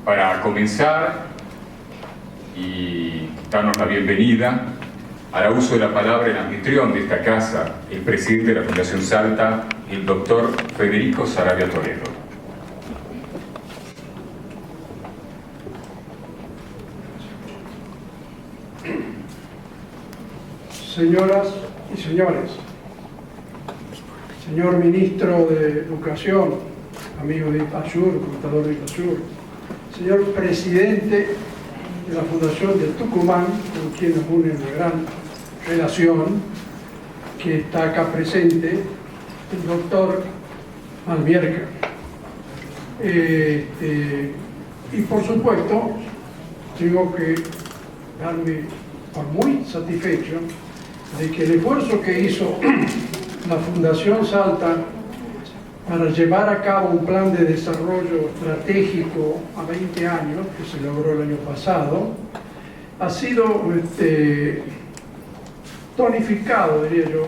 Para comenzar y darnos la bienvenida, hará uso de la palabra el anfitrión de esta casa, el presidente de la Fundación Salta, el doctor Federico Saravia Toledo. Señoras y señores, señor ministro de Educación, amigo de IPASUR, contador de IPASUR, señor presidente de la Fundación de Tucumán, con quien nos une una gran relación, que está acá presente, el doctor Malvierca. Y por supuesto, tengo que darme por muy satisfecho de que el esfuerzo que hizo la Fundación Salta para llevar a cabo un plan de desarrollo estratégico a 20 años, que se logró el año pasado, ha sido tonificado, diría yo,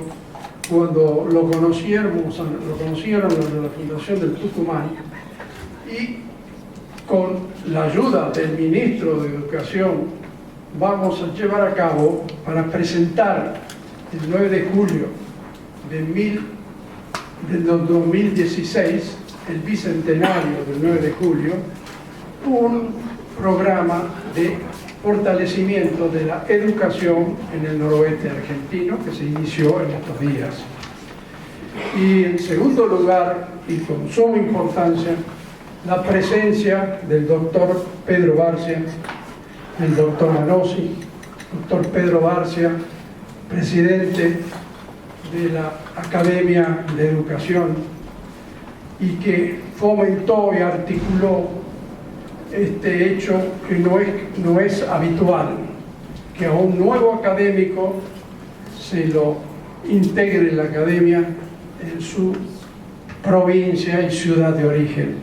cuando lo conocieron los de la Fundación del Tucumán, y con la ayuda del ministro de Educación vamos a llevar a cabo, para presentar el 9 de julio del 2016, el bicentenario del 9 de julio, un programa de fortalecimiento de la educación en el noroeste argentino que se inició en estos días. Y en segundo lugar, y con suma importancia, la presencia del doctor Pedro Barcia, el doctor Banossi, doctor Pedro Barcia, presidente de la Academia de Educación, y que fomentó y articuló este hecho que no es habitual, que a un nuevo académico se lo integre en la academia en su provincia y ciudad de origen.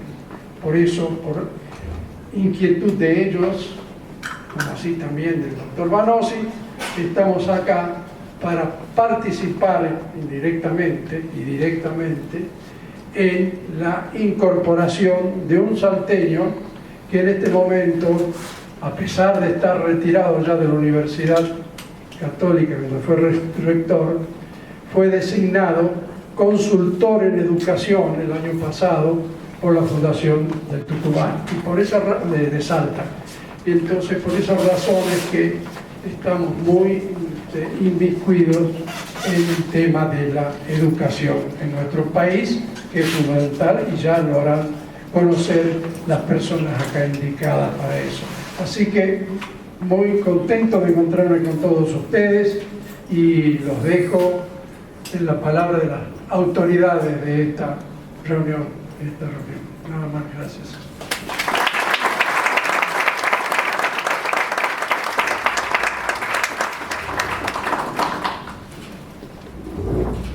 Por eso, por inquietud de ellos, como así también del doctor Banossi, estamos acá para participar indirectamente y directamente en la incorporación de un salteño que en este momento, a pesar de estar retirado ya de la Universidad Católica, cuando fue rector, fue designado consultor en educación el año pasado por la Fundación del Tucumán y por esa de Salta. Y entonces, por esas razones que estamos muy inmiscuidos en el tema de la educación en nuestro país, que es fundamental, y ya lo harán conocer las personas acá indicadas para eso. Así que muy contento de encontrarme con todos ustedes y los dejo en la palabra de las autoridades de esta reunión. Nada más, gracias.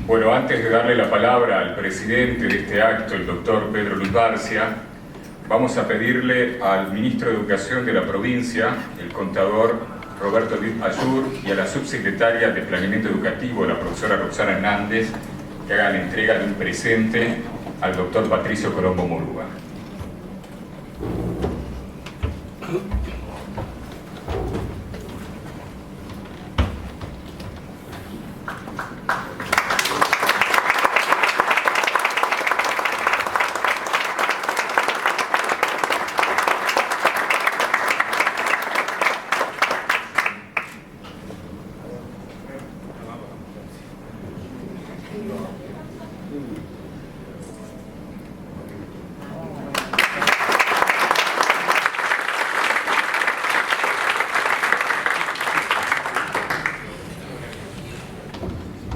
Bueno, antes de darle la palabra al presidente de este acto, el doctor Pedro Luis Barcia, vamos a pedirle al ministro de Educación de la provincia, el contador Roberto Luis Ayur, y a la subsecretaria de Planeamiento Educativo, la profesora Roxana Hernández, que hagan entrega de un presente al doctor Patricio Colombo Murúa.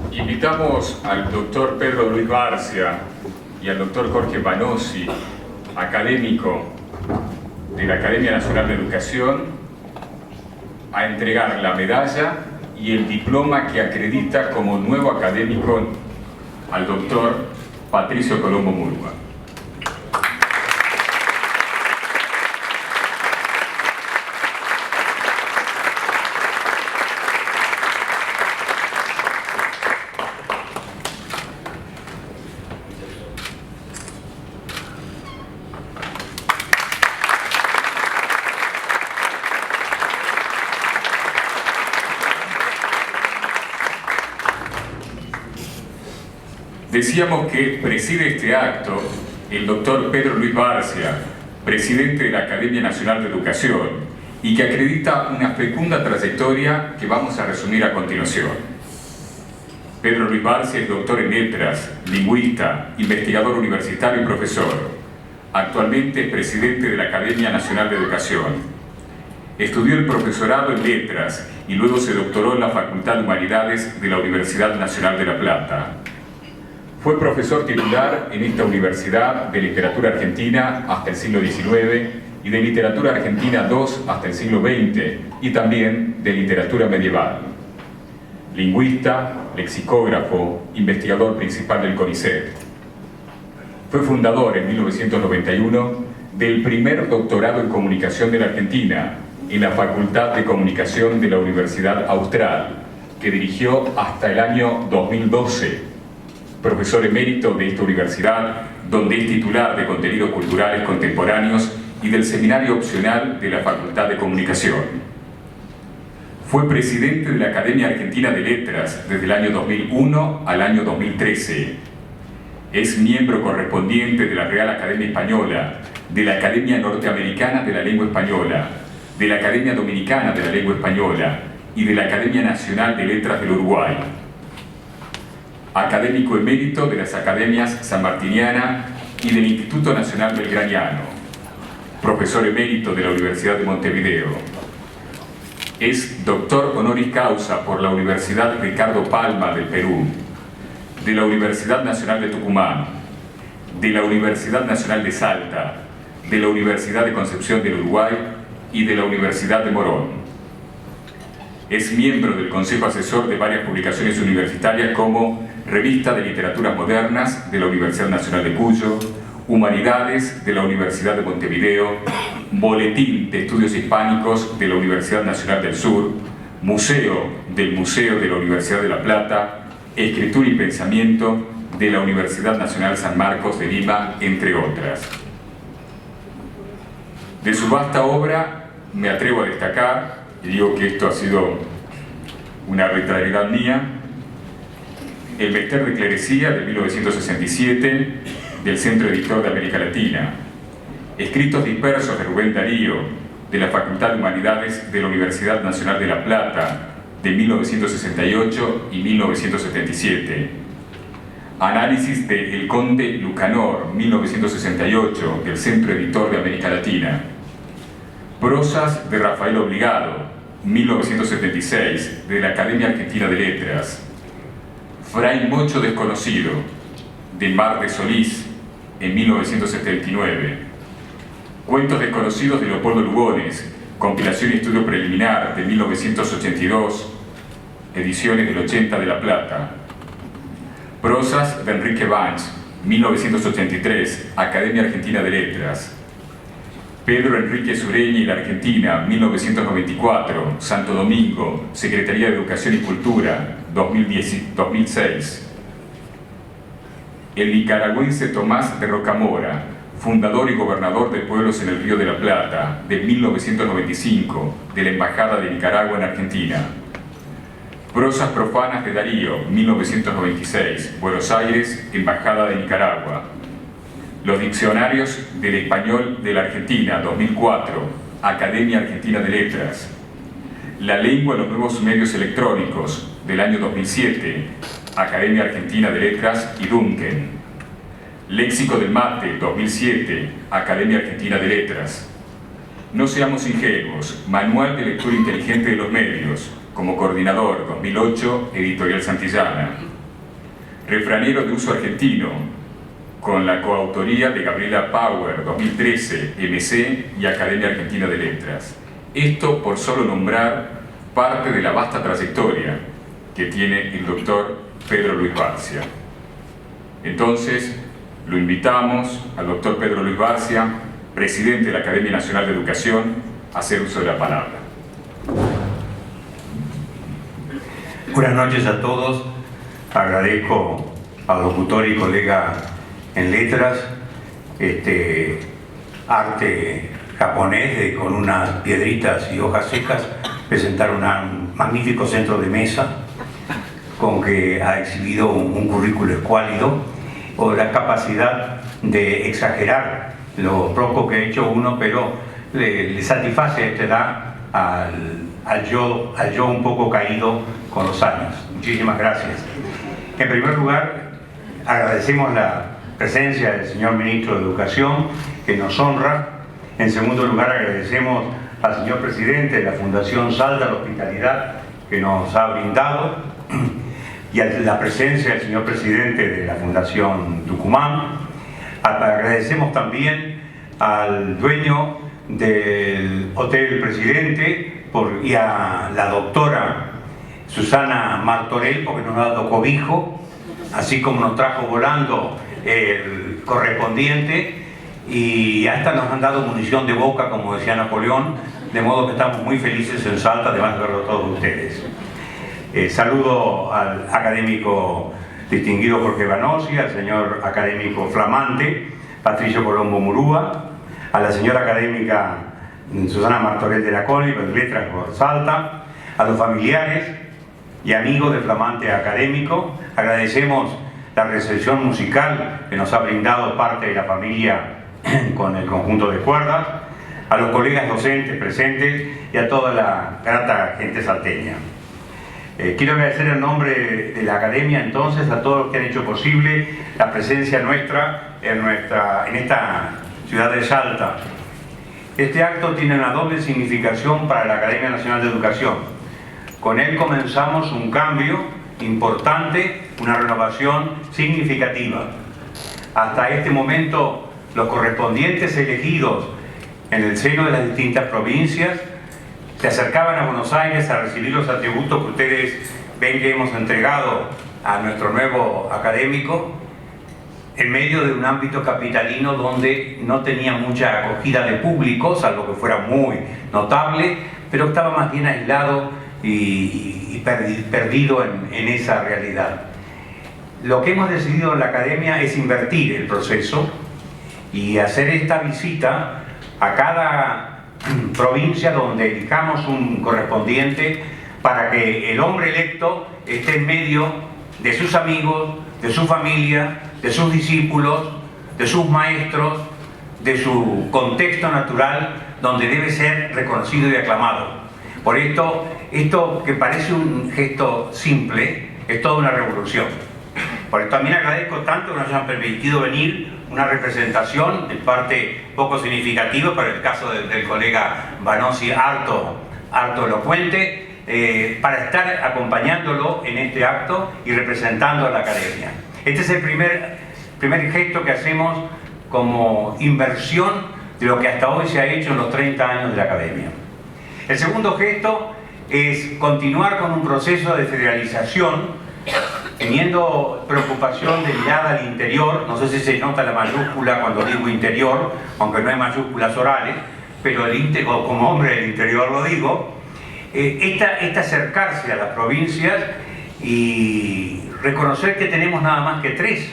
Invitamos al doctor Pedro Luis Barcia y al doctor Jorge Banossi, académico de la Academia Nacional de Educación, a entregar la medalla y el diploma que acredita como nuevo académico al doctor Patricio Colombo Murúa. Decíamos que preside este acto el doctor Pedro Luis Bárcia, presidente de la Academia Nacional de Educación, y que acredita una fecunda trayectoria que vamos a resumir a continuación. Pedro Luis Bárcia es doctor en letras, lingüista, investigador universitario y profesor. Actualmente es presidente de la Academia Nacional de Educación. Estudió el profesorado en letras y luego se doctoró en la Facultad de Humanidades de la Universidad Nacional de La Plata. Fue profesor titular en esta universidad de literatura argentina hasta el siglo XIX y de literatura argentina II hasta el siglo XX y también de literatura medieval. Lingüista, lexicógrafo, investigador principal del CONICET. Fue fundador en 1991 del primer doctorado en comunicación de la Argentina en la Facultad de Comunicación de la Universidad Austral, que dirigió hasta el año 2012. Profesor emérito de esta universidad, donde es titular de contenidos culturales contemporáneos y del seminario opcional de la Facultad de Comunicación. Fue presidente de la Academia Argentina de Letras desde el año 2001 al año 2013. Es miembro correspondiente de la Real Academia Española, de la Academia Norteamericana de la Lengua Española, de la Academia Dominicana de la Lengua Española y de la Academia Nacional de Letras del Uruguay. Académico emérito de las Academias Sanmartiniana y del Instituto Nacional Belgraniano. Profesor emérito de la Universidad de Montevideo. Es doctor honoris causa por la Universidad Ricardo Palma del Perú, de la Universidad Nacional de Tucumán, de la Universidad Nacional de Salta, de la Universidad de Concepción del Uruguay y de la Universidad de Morón. Es miembro del Consejo Asesor de varias publicaciones universitarias como Revista de Literaturas Modernas de la Universidad Nacional de Cuyo, Humanidades de la Universidad de Montevideo, Boletín de Estudios Hispánicos de la Universidad Nacional del Sur, Museo del Museo de la Universidad de La Plata, Escritura y Pensamiento de la Universidad Nacional San Marcos de Lima, entre otras. De su vasta obra me atrevo a destacar, y digo que esto ha sido una arbitrariedad mía, El Bester de Clerecía de 1967 del Centro Editor de América Latina, Escritos dispersos de Rubén Darío de la Facultad de Humanidades de la Universidad Nacional de La Plata de 1968 y 1977, Análisis de El Conde Lucanor 1968 del Centro Editor de América Latina, Prosas de Rafael Obligado 1976 de la Academia Argentina de Letras, Fray Mocho Desconocido de Mar de Solís en 1979, Cuentos desconocidos de Leopoldo Lugones, compilación y estudio preliminar de 1982, ediciones del 80 de La Plata, Prosas de Enrique Banch 1983, Academia Argentina de Letras, Pedro Enrique Sureña y la Argentina, 1994, Santo Domingo, Secretaría de Educación y Cultura, 2006. El nicaragüense Tomás de Rocamora, fundador y gobernador de pueblos en el Río de la Plata, de 1995, de la Embajada de Nicaragua en Argentina. Prosas profanas de Darío, 1996, Buenos Aires, Embajada de Nicaragua. Los diccionarios del español de la Argentina, 2004, Academia Argentina de Letras. La lengua en los nuevos medios electrónicos, del año 2007, Academia Argentina de Letras y Duncan. Léxico del Mate, 2007, Academia Argentina de Letras. No seamos ingenuos, Manual de Lectura Inteligente de los Medios, como coordinador, 2008, Editorial Santillana. Refranero de uso argentino, con la coautoría de Gabriela Power, 2013, MC y Academia Argentina de Letras. Esto por solo nombrar parte de la vasta trayectoria que tiene el doctor Pedro Luis Bárcia. Entonces, lo invitamos al doctor Pedro Luis Bárcia, presidente de la Academia Nacional de Educación, a hacer uso de la palabra. Buenas noches a todos. Agradezco al locutor y colega en letras, arte japonés con unas piedritas y hojas secas, presentar un magnífico centro de mesa con que ha exhibido un currículo escuálido o la capacidad de exagerar lo poco que ha hecho uno, pero le satisface a esta edad al yo un poco caído con los años. Muchísimas gracias. En primer lugar, agradecemos la presencia del señor Ministro de Educación, que nos honra. En segundo lugar, agradecemos al señor Presidente de la Fundación Salta la hospitalidad que nos ha brindado, y a la presencia del señor Presidente de la Fundación Tucumán. Agradecemos también al dueño del Hotel Presidente y a la doctora Susana Martorell, porque nos ha dado cobijo, así como nos trajo volando el correspondiente, y hasta nos han dado munición de boca, como decía Napoleón, de modo que estamos muy felices en Salta, además de verlo todos ustedes. Saludo al académico distinguido Jorge Banossi, al señor académico flamante Patricio Colombo Murúa, a la señora académica Susana Martorell de la CONI, de Letras por Salta, a los familiares y amigos del flamante académico. Agradecemos la recepción musical que nos ha brindado parte de la familia con el conjunto de cuerdas, a los colegas docentes presentes y a toda la grata gente salteña. Quiero agradecer en nombre de la Academia entonces a todos los que han hecho posible la presencia nuestra en esta ciudad de Salta. Este acto tiene una doble significación para la Academia Nacional de Educación. Con él comenzamos un cambio importante, una renovación significativa. Hasta este momento, los correspondientes elegidos en el seno de las distintas provincias se acercaban a Buenos Aires a recibir los atributos que ustedes ven que hemos entregado a nuestro nuevo académico, en medio de un ámbito capitalino donde no tenía mucha acogida de público, salvo que fuera muy notable, pero estaba más bien aislado y perdido en esa realidad. Lo que hemos decidido en la Academia es invertir el proceso y hacer esta visita a cada provincia donde elijamos un correspondiente, para que el hombre electo esté en medio de sus amigos, de su familia, de sus discípulos, de sus maestros, de su contexto natural, donde debe ser reconocido y aclamado. Por esto que parece un gesto simple, es toda una revolución. Por esto también agradezco tanto que nos hayan permitido venir, una representación en parte poco significativa, para el caso del colega Banossi, harto elocuente, para estar acompañándolo en este acto y representando a la Academia. Este es el primer gesto que hacemos como inversión de lo que hasta hoy se ha hecho en los 30 años de la Academia. El segundo gesto es continuar con un proceso de federalización, teniendo preocupación de mirada al interior. No sé si se nota la mayúscula cuando digo interior, aunque no hay mayúsculas orales, pero como hombre del interior lo digo. Acercarse a las provincias y reconocer que tenemos nada más que tres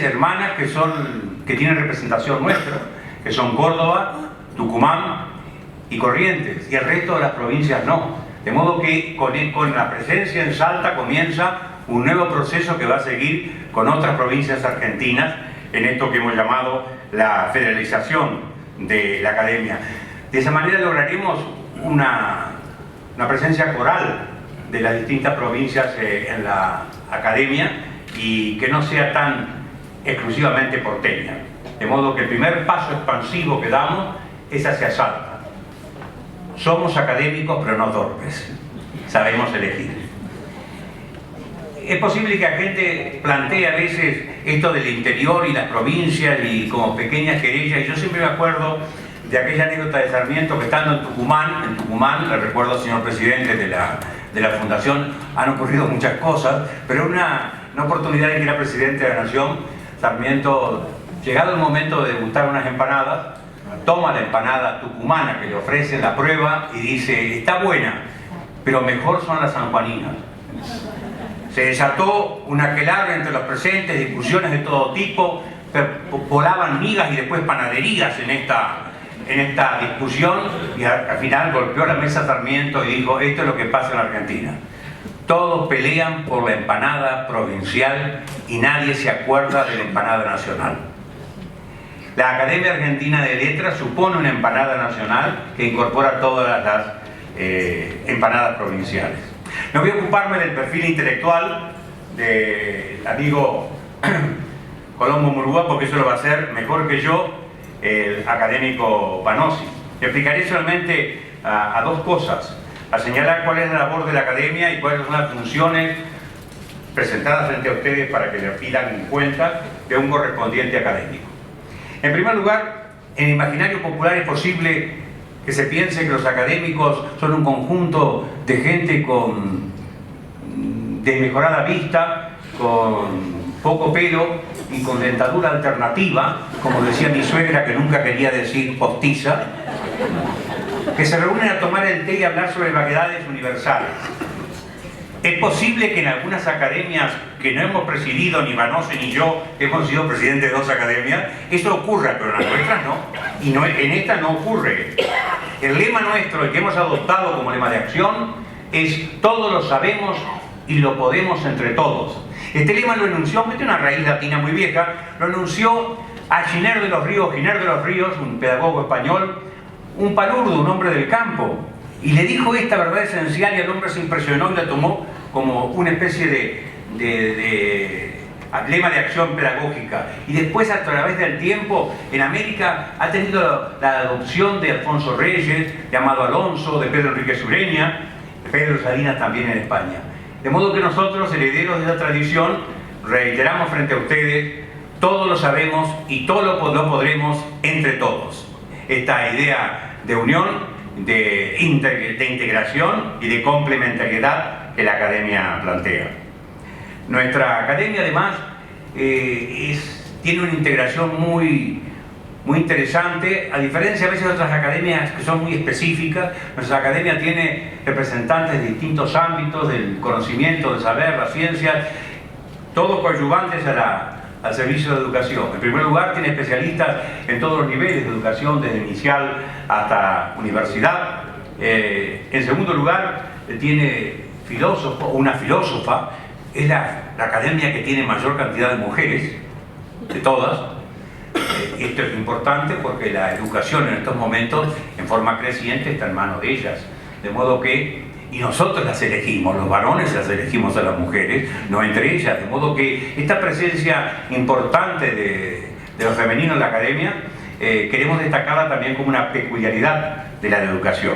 hermanas que tienen representación nuestra, que son Córdoba, Tucumán y Corrientes, y el resto de las provincias no. De modo que con la presencia en Salta comienza un nuevo proceso que va a seguir con otras provincias argentinas en esto que hemos llamado la federalización de la Academia. De esa manera lograremos una presencia coral de las distintas provincias en la Academia, y que no sea tan exclusivamente porteña. De modo que el primer paso expansivo que damos es hacia Salta. Somos académicos pero no torpes, sabemos elegir. Es posible que la gente plantee a veces esto del interior y las provincias y como pequeñas querellas, y yo siempre me acuerdo de aquella anécdota de Sarmiento que estando en Tucumán, le recuerdo al señor presidente de la Fundación, han ocurrido muchas cosas, pero una oportunidad en que era presidente de la Nación, Sarmiento, llegado el momento de degustar unas empanadas, toma la empanada tucumana que le ofrecen, la prueba y dice: está buena, pero mejor son las sanjuaninas. Se desató un aquelarre entre los presentes, discusiones de todo tipo, volaban migas y después panaderías en esta discusión, y al final golpeó la mesa Sarmiento y dijo: esto es lo que pasa en la Argentina. todos pelean por la empanada provincial y nadie se acuerda de la empanada nacional. La Academia Argentina de Letras supone una empanada nacional que incorpora todas las empanadas provinciales. No voy a ocuparme del perfil intelectual del amigo Colombo Murúa, porque eso lo va a hacer mejor que yo el académico Vanozzi. Le explicaré solamente a dos cosas: a señalar cuál es la labor de la academia y cuáles son las funciones presentadas frente a ustedes para que le pidan en cuenta de un correspondiente académico. En primer lugar, en el imaginario popular es posible que se piense que los académicos son un conjunto de gente con desmejorada vista, con poco pelo y con dentadura alternativa, como decía mi suegra, que nunca quería decir postiza, que se reúnen a tomar el té y hablar sobre vaguedades universales. Es posible que en algunas academias que no hemos presidido, ni Vanozzi ni yo, que hemos sido presidentes de 2 academias, eso ocurra, pero en las nuestras no. Y no, en esta no ocurre. El lema nuestro, el que hemos adoptado como lema de acción, es todo lo sabemos y lo podemos entre todos. Este lema lo enunció, que tiene una raíz latina muy vieja, lo enunció a Giner de los Ríos, un pedagogo español, un palurdo, un hombre del campo, y le dijo esta verdad esencial y el hombre se impresionó y la tomó como una especie de lema de acción pedagógica. Y después, a través del tiempo, en América ha tenido la adopción de Alfonso Reyes, de Amado Alonso, de Pedro Enríquez Ureña, de Pedro Salinas también en España. De modo que nosotros, herederos de esa tradición, reiteramos frente a ustedes: todo lo sabemos y todo lo podremos entre todos. Esta idea de unión, de integración y de complementariedad que la academia plantea. Nuestra academia, además, tiene una integración muy interesante, a diferencia a veces de otras academias que son muy específicas. Nuestra academia tiene representantes de distintos ámbitos del conocimiento, del saber, las ciencias, todos coadyuvantes al servicio de educación. En primer lugar, tiene especialistas en todos los niveles de educación, desde inicial hasta universidad. En segundo lugar, tiene una filósofa. Es la academia que tiene mayor cantidad de mujeres, de todas. Esto es importante porque la educación en estos momentos, en forma creciente, está en manos de ellas. De modo que, y nosotros las elegimos, los varones las elegimos a las mujeres, no entre ellas. De modo que esta presencia importante de lo femenino en la academia, queremos destacarla también como una peculiaridad de la educación.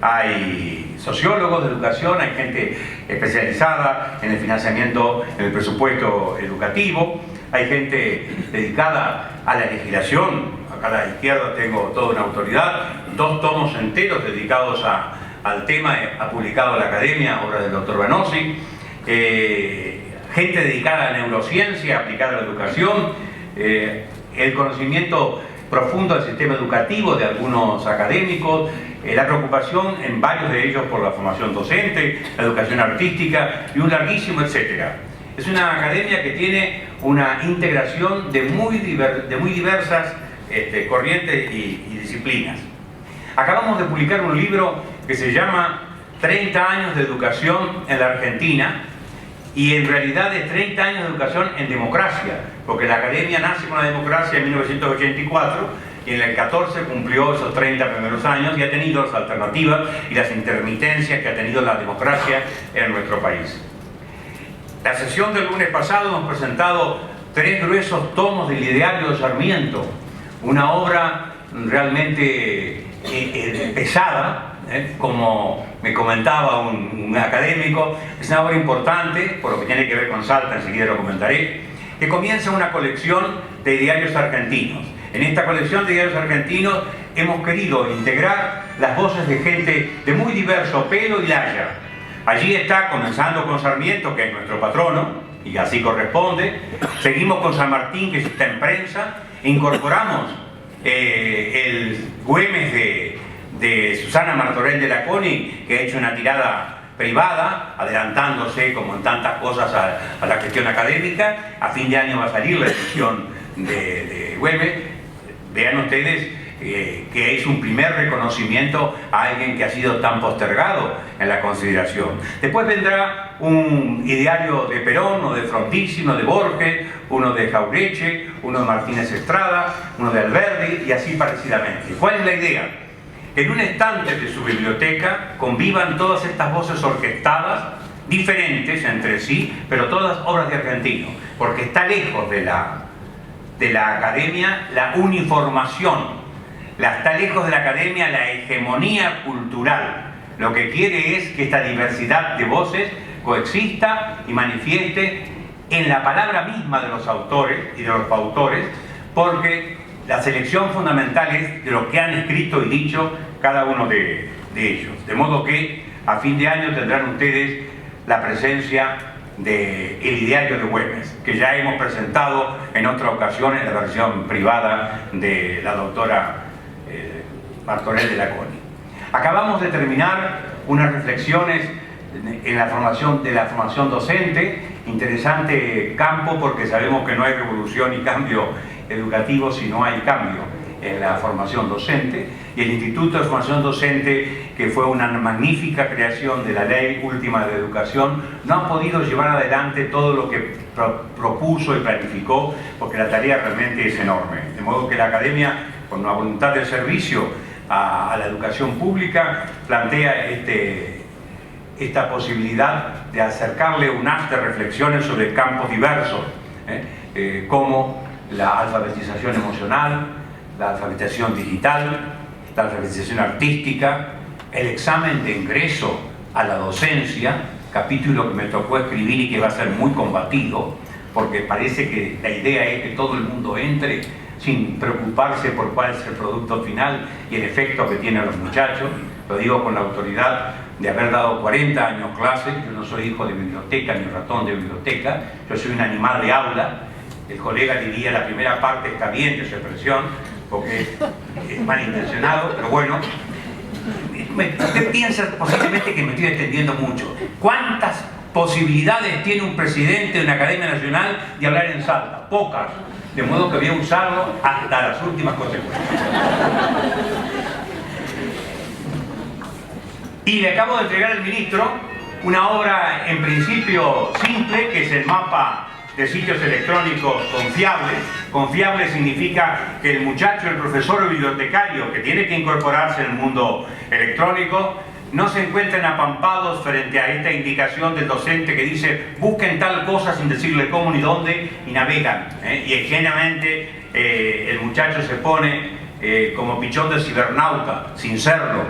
Hay sociólogos de educación, hay gente especializada en el financiamiento, en el presupuesto educativo, hay gente dedicada a la legislación. Acá a la izquierda tengo toda una autoridad, 2 tomos enteros dedicados al tema, ha publicado la academia, obra del doctor Vanozzi, gente dedicada a la neurociencia aplicada a la educación, el conocimiento profundo del sistema educativo de algunos académicos, la preocupación en varios de ellos por la formación docente, la educación artística y un larguísimo etcétera. Es una academia que tiene una integración de muy diversas corrientes y disciplinas. Acabamos de publicar un libro que se llama 30 años de educación en la Argentina, y en realidad es 30 años de educación en democracia, porque la academia nace con la democracia en 1984 y en el 14 cumplió esos 30 primeros años y ha tenido las alternativas y las intermitencias que ha tenido la democracia en nuestro país. La sesión del lunes pasado hemos presentado 3 gruesos tomos del Ideario de Sarmiento, una obra realmente pesada, como me comentaba un académico. Es una obra importante por lo que tiene que ver con Salta, enseguida lo comentaré, que comienza una colección de diarios argentinos. En esta colección de diarios argentinos hemos querido integrar las voces de gente de muy diverso pelo y laya. Allí está, comenzando con Sarmiento, que es nuestro patrono, y así corresponde. Seguimos con San Martín, que está en prensa. Incorporamos el Güemes de Susana Martorell de Laconi, que ha hecho una tirada privada, adelantándose, como en tantas cosas, a la cuestión académica. A fin de año va a salir la edición de Güemes. Vean ustedes que es un primer reconocimiento a alguien que ha sido tan postergado en la consideración. Después vendrá un ideario de Perón, uno de Frondizi, uno de Borges, uno de Jauretche, uno de Martínez Estrada, uno de Alberdi y así parecidamente. ¿Cuál es la idea? En un estante de su biblioteca convivan todas estas voces orquestadas, diferentes entre sí, pero todas obras de argentinos, porque está lejos de la academia la uniformación, está lejos de la academia la hegemonía cultural. Lo que quiere es que esta diversidad de voces coexista y manifieste en la palabra misma de los autores y de los autores, porque la selección fundamental es de lo que han escrito y dicho cada uno de ellos. De modo que a fin de año tendrán ustedes la presencia del ideario de Güemes, que ya hemos presentado en otra ocasión en la versión privada de la doctora Martorell de la CONI. Acabamos de terminar unas reflexiones en la formación docente, interesante campo, porque sabemos que no hay revolución y cambio educativo si no hay cambio en la formación docente, y el Instituto de Formación Docente, que fue una magnífica creación de la Ley Última de Educación, no ha podido llevar adelante todo lo que propuso y planificó, porque la tarea realmente es enorme. De modo que la Academia, con una voluntad de servicio a la educación pública, plantea esta posibilidad de acercarle un haz de reflexiones sobre campos diversos, como la alfabetización emocional, la alfabetización digital, la alfabetización artística, el examen de ingreso a la docencia, capítulo que me tocó escribir y que va a ser muy combatido, porque parece que la idea es que todo el mundo entre sin preocuparse por cuál es el producto final y el efecto que tienen los muchachos. Lo digo con la autoridad de haber dado 40 años clases. Yo no soy hijo de biblioteca ni ratón de biblioteca, yo soy un animal de aula. El colega diría la primera parte está bien de su expresión, porque es malintencionado, pero bueno, usted piensa posiblemente que me estoy extendiendo mucho. ¿Cuántas posibilidades tiene un presidente de una academia nacional de hablar en Salta? Pocas. De modo que voy a usarlo hasta las últimas consecuencias. Y le acabo de entregar al ministro una obra en principio simple, que es el mapa de sitios electrónicos confiables. Confiable significa que el muchacho, el profesor o bibliotecario que tiene que incorporarse en el mundo electrónico no se encuentren apampados frente a esta indicación del docente que dice busquen tal cosa sin decirle cómo ni dónde, y navegan, y generalmente el muchacho se pone como pichón de cibernauta sin serlo,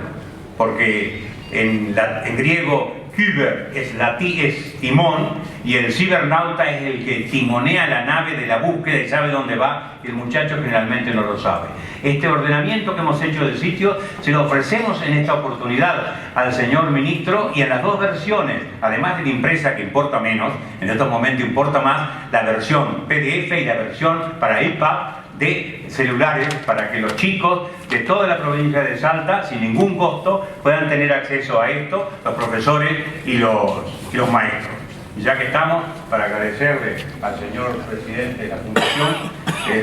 porque en griego Küber es timón, y el cibernauta es el que timonea la nave de la búsqueda y sabe dónde va, y el muchacho generalmente no lo sabe. Este ordenamiento que hemos hecho del sitio se lo ofrecemos en esta oportunidad al señor ministro, y en las dos versiones, además de la impresa que importa menos, en estos momentos importa más la versión PDF y la versión para iPad de celulares, para que los chicos de toda la provincia de Salta, sin ningún costo, puedan tener acceso a esto, los profesores y los maestros. Y ya que estamos, para agradecerle al señor presidente de la Fundación,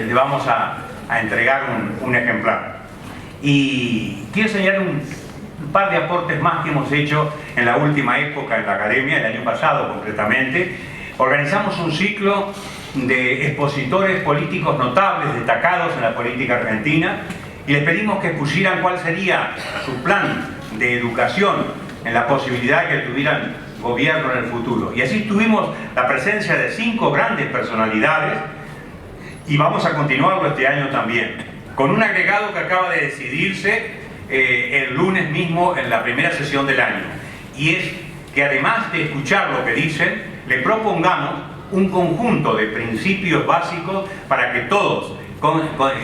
le vamos a entregar un ejemplar. Y quiero señalar un par de aportes más que hemos hecho en la última época en la Academia, el año pasado concretamente. Organizamos un ciclo de expositores políticos notables, destacados en la política argentina, y les pedimos que expusieran cuál sería su plan de educación en la posibilidad de que tuvieran gobierno en el futuro. Y así tuvimos la presencia de 5 grandes personalidades, y vamos a continuarlo este año también, con un agregado que acaba de decidirse el lunes mismo en la primera sesión del año, y es que además de escuchar lo que dicen, le propongamos un conjunto de principios básicos para que todos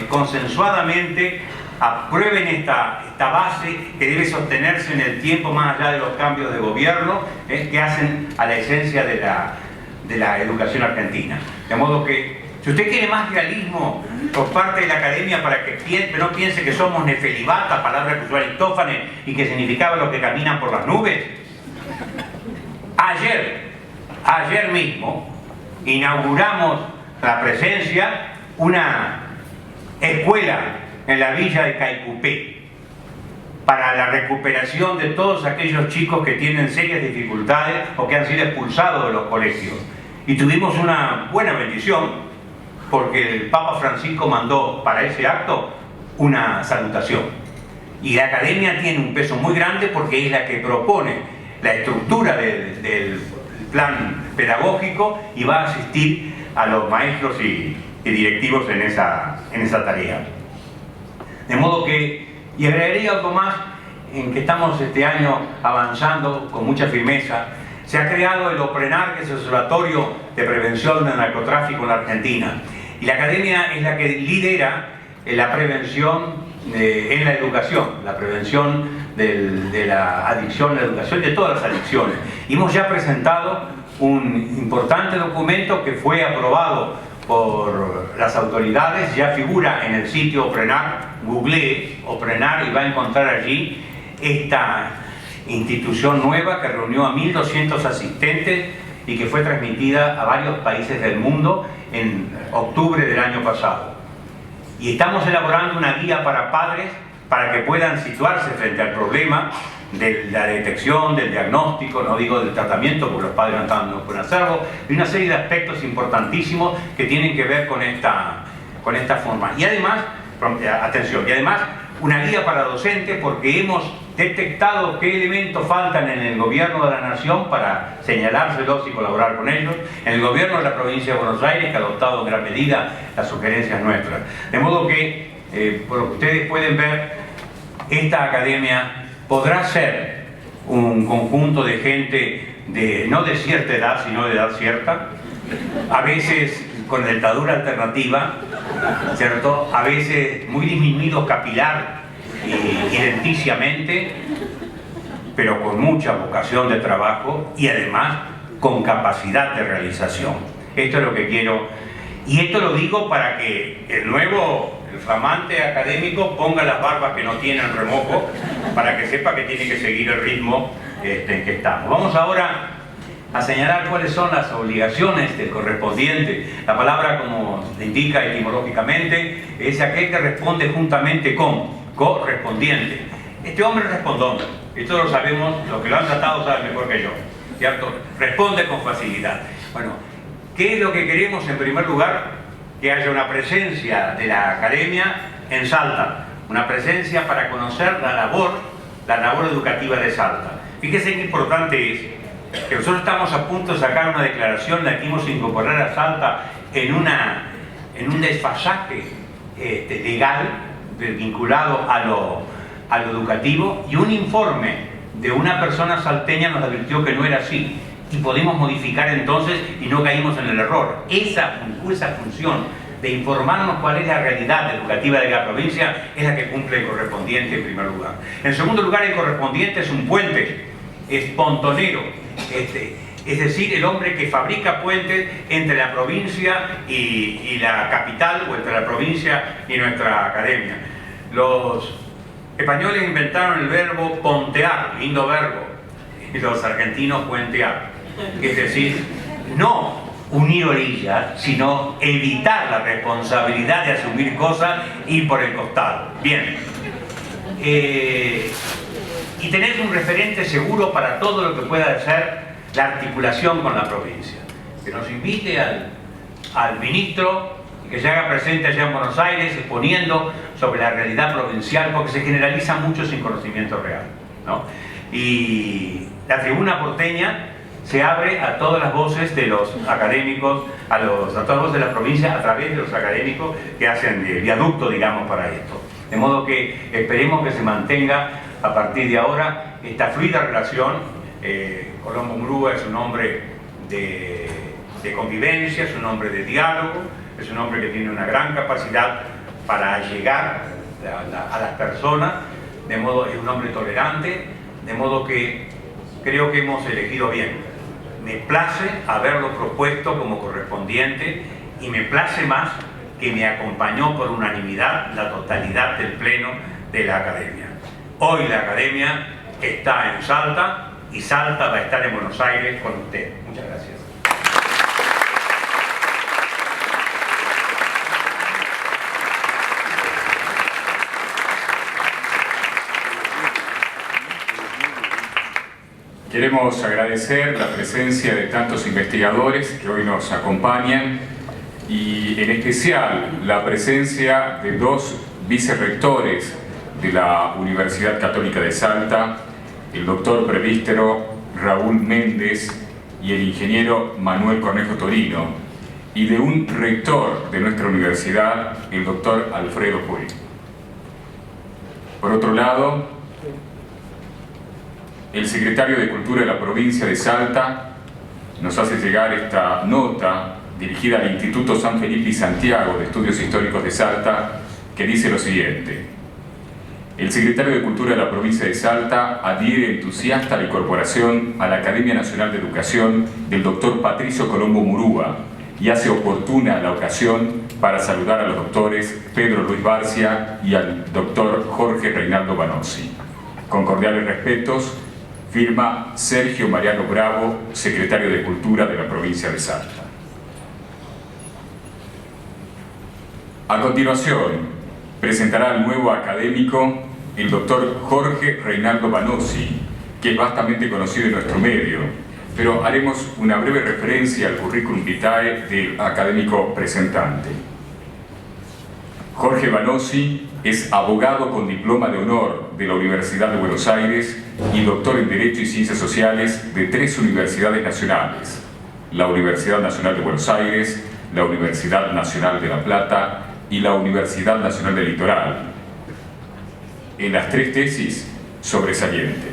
consensuadamente aprueben esta base que debe sostenerse en el tiempo más allá de los cambios de gobierno que hacen a la esencia de la educación argentina. De modo que, si usted quiere más realismo por parte de la Academia, para que no piense que somos nefelibata, palabra que usó Aristófanes y que significaba los que caminan por las nubes, ayer mismo inauguramos la presencia una escuela en la villa de Caicupé para la recuperación de todos aquellos chicos que tienen serias dificultades o que han sido expulsados de los colegios. Y tuvimos una buena bendición porque el Papa Francisco mandó para ese acto una salutación. Y la academia tiene un peso muy grande porque es la que propone la estructura del plan pedagógico y va a asistir a los maestros y directivos en esa tarea. De modo que, y agregaría algo más, en que estamos este año avanzando con mucha firmeza. Se ha creado el OPRENAR, que es el Observatorio de Prevención del Narcotráfico en la Argentina. Y la academia es la que lidera la prevención en la educación, la prevención de la adicción, la educación de todas las adicciones. Y hemos ya presentado un importante documento que fue aprobado por las autoridades, ya figura en el sitio OPRENAR, googlee OPRENAR y va a encontrar allí esta institución nueva que reunió a 1.200 asistentes y que fue transmitida a varios países del mundo en octubre del año pasado. Y estamos elaborando una guía para padres para que puedan situarse frente al problema de la detección, del diagnóstico, no digo del tratamiento, porque los padres no pueden hacerlo, y una serie de aspectos importantísimos que tienen que ver con esta forma. Y además, atención, y además una guía para docentes porque hemos detectado qué elementos faltan en el gobierno de la Nación para señalárselos y colaborar con ellos, en el gobierno de la provincia de Buenos Aires, que ha adoptado en gran medida las sugerencias nuestras. De modo que, por lo que ustedes pueden ver, esta academia podrá ser un conjunto de gente no de cierta edad, sino de edad cierta, a veces con dentadura alternativa, ¿cierto? A veces muy disminuido capilar y denticiamente, pero con mucha vocación de trabajo y además con capacidad de realización. Esto es lo que quiero, y esto lo digo para que el flamante académico ponga las barbas que no tiene en remojo, para que sepa que tiene que seguir el ritmo en que estamos. Vamos ahora a señalar cuáles son las obligaciones del correspondiente. La palabra, como se indica etimológicamente, es aquel que responde juntamente con, correspondiente. Este hombre es respondón, esto lo sabemos, los que lo han tratado saben mejor que yo, ¿cierto? Responde con facilidad. Bueno, ¿qué es lo que queremos en primer lugar? Que haya una presencia de la academia en Salta, una presencia para conocer la labor educativa de Salta. Fíjese qué importante es que nosotros estamos a punto de sacar una declaración, la que íbamos a incorporar a Salta en un desfasaje legal vinculado a lo educativo, y un informe de una persona salteña nos advirtió que no era así y pudimos modificar entonces y no caímos en el error. Esa función de informarnos cuál es la realidad educativa de la provincia es la que cumple el correspondiente en primer lugar. En segundo lugar, el correspondiente es un puente, es pontonero, es decir, el hombre que fabrica puentes entre la provincia y la capital, o entre la provincia y nuestra academia. Los españoles inventaron el verbo pontear, lindo verbo, y los argentinos puentear, es decir, no unir orillas, sino evitar la responsabilidad de asumir cosas y por el costado. Bien. Y tener un referente seguro para todo lo que pueda ser la articulación con la provincia. Que nos invite al ministro y que se haga presente allá en Buenos Aires exponiendo sobre la realidad provincial, porque se generaliza mucho sin conocimiento real, ¿no? Y la tribuna porteña se abre a todas las voces de los académicos, a todas las voces de la provincia a través de los académicos que hacen de viaducto, digamos, para esto. De modo que esperemos que se mantenga a partir de ahora esta fluida relación. Colombo Murúa es un hombre de convivencia, es un hombre de diálogo, es un hombre que tiene una gran capacidad para llegar a las personas, es un hombre tolerante, de modo que creo que hemos elegido bien. Me place haberlo propuesto como correspondiente y me place más que me acompañó por unanimidad la totalidad del pleno de la academia. Hoy la academia está en Salta y Salta va a estar en Buenos Aires con usted. Muchas gracias. Queremos agradecer la presencia de tantos investigadores que hoy nos acompañan y en especial la presencia de dos vicerrectores de la Universidad Católica de Salta, el doctor presbítero Raúl Méndez y el ingeniero Manuel Cornejo Torino, y de un rector de nuestra universidad, el doctor Alfredo Puig. Por otro lado, el secretario de Cultura de la provincia de Salta nos hace llegar esta nota dirigida al Instituto San Felipe y Santiago de Estudios Históricos de Salta, que dice lo siguiente: el secretario de Cultura de la provincia de Salta adhiere entusiasta a la incorporación a la Academia Nacional de Educación del doctor Patricio Colombo Murúa y hace oportuna la ocasión para saludar a los doctores Pedro Luis Barcia y al doctor Jorge Reinaldo Banossi. Con cordiales respetos, firma Sergio Mariano Bravo, secretario de Cultura de la provincia de Salta. A continuación, presentará al nuevo académico el doctor Jorge Reinaldo Banossi, que es bastante conocido en nuestro medio, pero haremos una breve referencia al currículum vitae del académico presentante. Jorge Banossi es abogado con diploma de honor de la Universidad de Buenos Aires y doctor en Derecho y Ciencias Sociales de 3 universidades nacionales: la Universidad Nacional de Buenos Aires, la Universidad Nacional de La Plata y la Universidad Nacional del Litoral. En las 3 tesis, sobresaliente.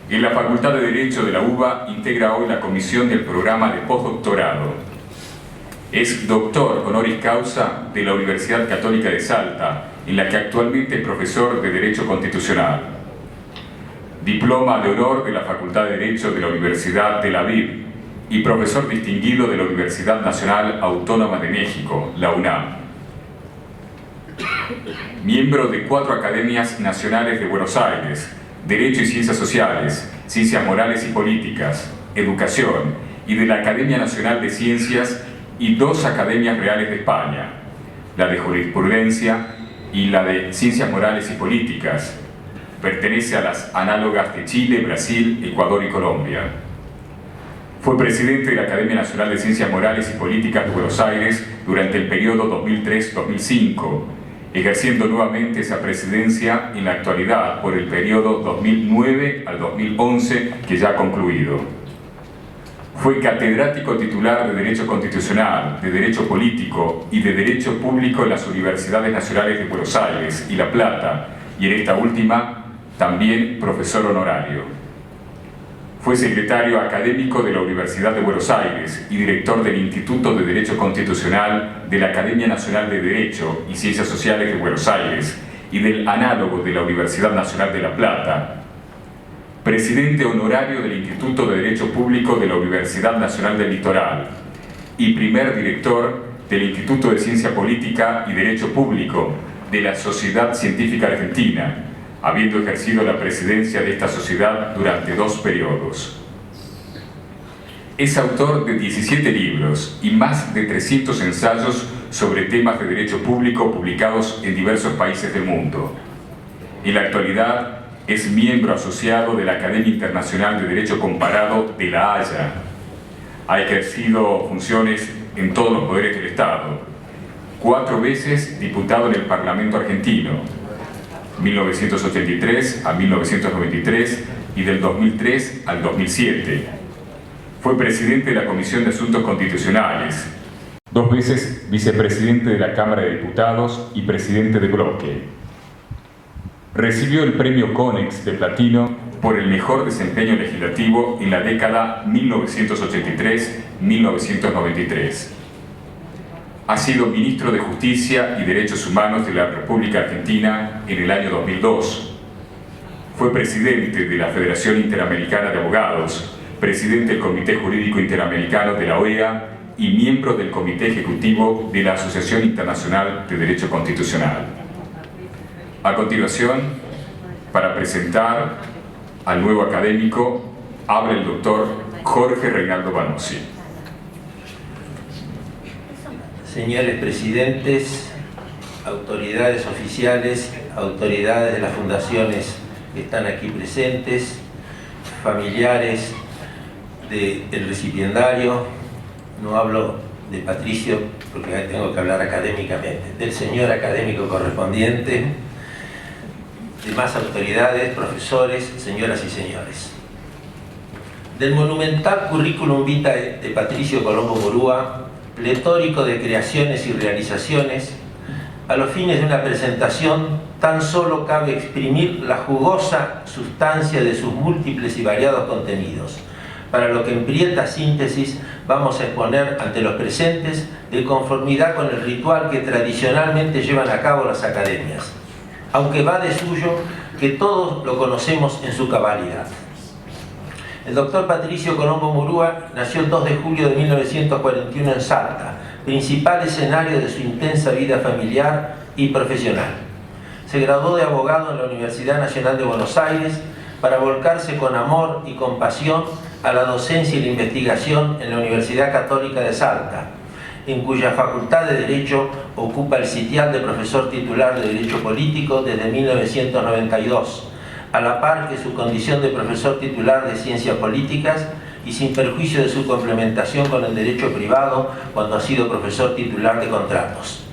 En la Facultad de Derecho de la UBA integra hoy la comisión del programa de postdoctorado. Es doctor honoris causa de la Universidad Católica de Salta, en la que actualmente es profesor de Derecho Constitucional. Diploma de honor de la Facultad de Derecho de la Universidad de la UIB y profesor distinguido de la Universidad Nacional Autónoma de México, la UNAM. Miembro de 4 academias nacionales de Buenos Aires: Derecho y Ciencias Sociales, Ciencias Morales y Políticas, Educación, y de la Academia Nacional de Ciencias y 2 academias reales de España, la de Jurisprudencia y la de Ciencias Morales y Políticas. Pertenece a las análogas de Chile, Brasil, Ecuador y Colombia. Fue presidente de la Academia Nacional de Ciencias Morales y Políticas de Buenos Aires durante el periodo 2003-2005, ejerciendo nuevamente esa presidencia en la actualidad por el periodo 2009 al 2011, que ya ha concluido. Fue catedrático titular de Derecho Constitucional, de Derecho Político y de Derecho Público en las Universidades Nacionales de Buenos Aires y La Plata, y en esta última también profesor honorario. Fue secretario académico de la Universidad de Buenos Aires y director del Instituto de Derecho Constitucional de la Academia Nacional de Derecho y Ciencias Sociales de Buenos Aires y del análogo de la Universidad Nacional de La Plata. Presidente honorario del Instituto de Derecho Público de la Universidad Nacional del Litoral y primer director del Instituto de Ciencia Política y Derecho Público de la Sociedad Científica Argentina, habiendo ejercido la presidencia de esta sociedad durante 2 periodos. Es autor de 17 libros y más de 300 ensayos sobre temas de derecho público publicados en diversos países del mundo. En la actualidad, es miembro asociado de la Academia Internacional de Derecho Comparado de La Haya. Ha ejercido funciones en todos los poderes del Estado. 4 veces diputado en el Parlamento argentino, 1983 a 1993 y del 2003 al 2007. Fue presidente de la Comisión de Asuntos Constitucionales, 2 veces vicepresidente de la Cámara de Diputados y presidente de bloque. Recibió el premio Conex de Platino por el mejor desempeño legislativo en la década 1983-1993. Ha sido ministro de Justicia y Derechos Humanos de la República Argentina en el año 2002. Fue presidente de la Federación Interamericana de Abogados, presidente del Comité Jurídico Interamericano de la OEA y miembro del Comité Ejecutivo de la Asociación Internacional de Derecho Constitucional. A continuación, para presentar al nuevo académico, habla el doctor Jorge Reinaldo Banossi. Señores presidentes, autoridades oficiales, autoridades de las fundaciones que están aquí presentes, familiares del recipiendario, no hablo de Patricio porque tengo que hablar académicamente, del señor académico correspondiente, demás autoridades, profesores, señoras y señores. Del monumental currículum vitae de Patricio Colombo Murúa, pletórico de creaciones y realizaciones, a los fines de una presentación tan solo cabe exprimir la jugosa sustancia de sus múltiples y variados contenidos, para lo que en prieta síntesis vamos a exponer ante los presentes de conformidad con el ritual que tradicionalmente llevan a cabo las academias, aunque va de suyo que todos lo conocemos en su cabalidad. El doctor Patricio Colombo Murúa nació el 2 de julio de 1941 en Salta, principal escenario de su intensa vida familiar y profesional. Se graduó de abogado en la Universidad Nacional de Buenos Aires para volcarse con amor y compasión a la docencia y la investigación en la Universidad Católica de Salta, en cuya Facultad de Derecho ocupa el sitial de profesor titular de Derecho Político desde 1992, a la par que su condición de profesor titular de Ciencias Políticas y sin perjuicio de su complementación con el derecho privado cuando ha sido profesor titular de contratos.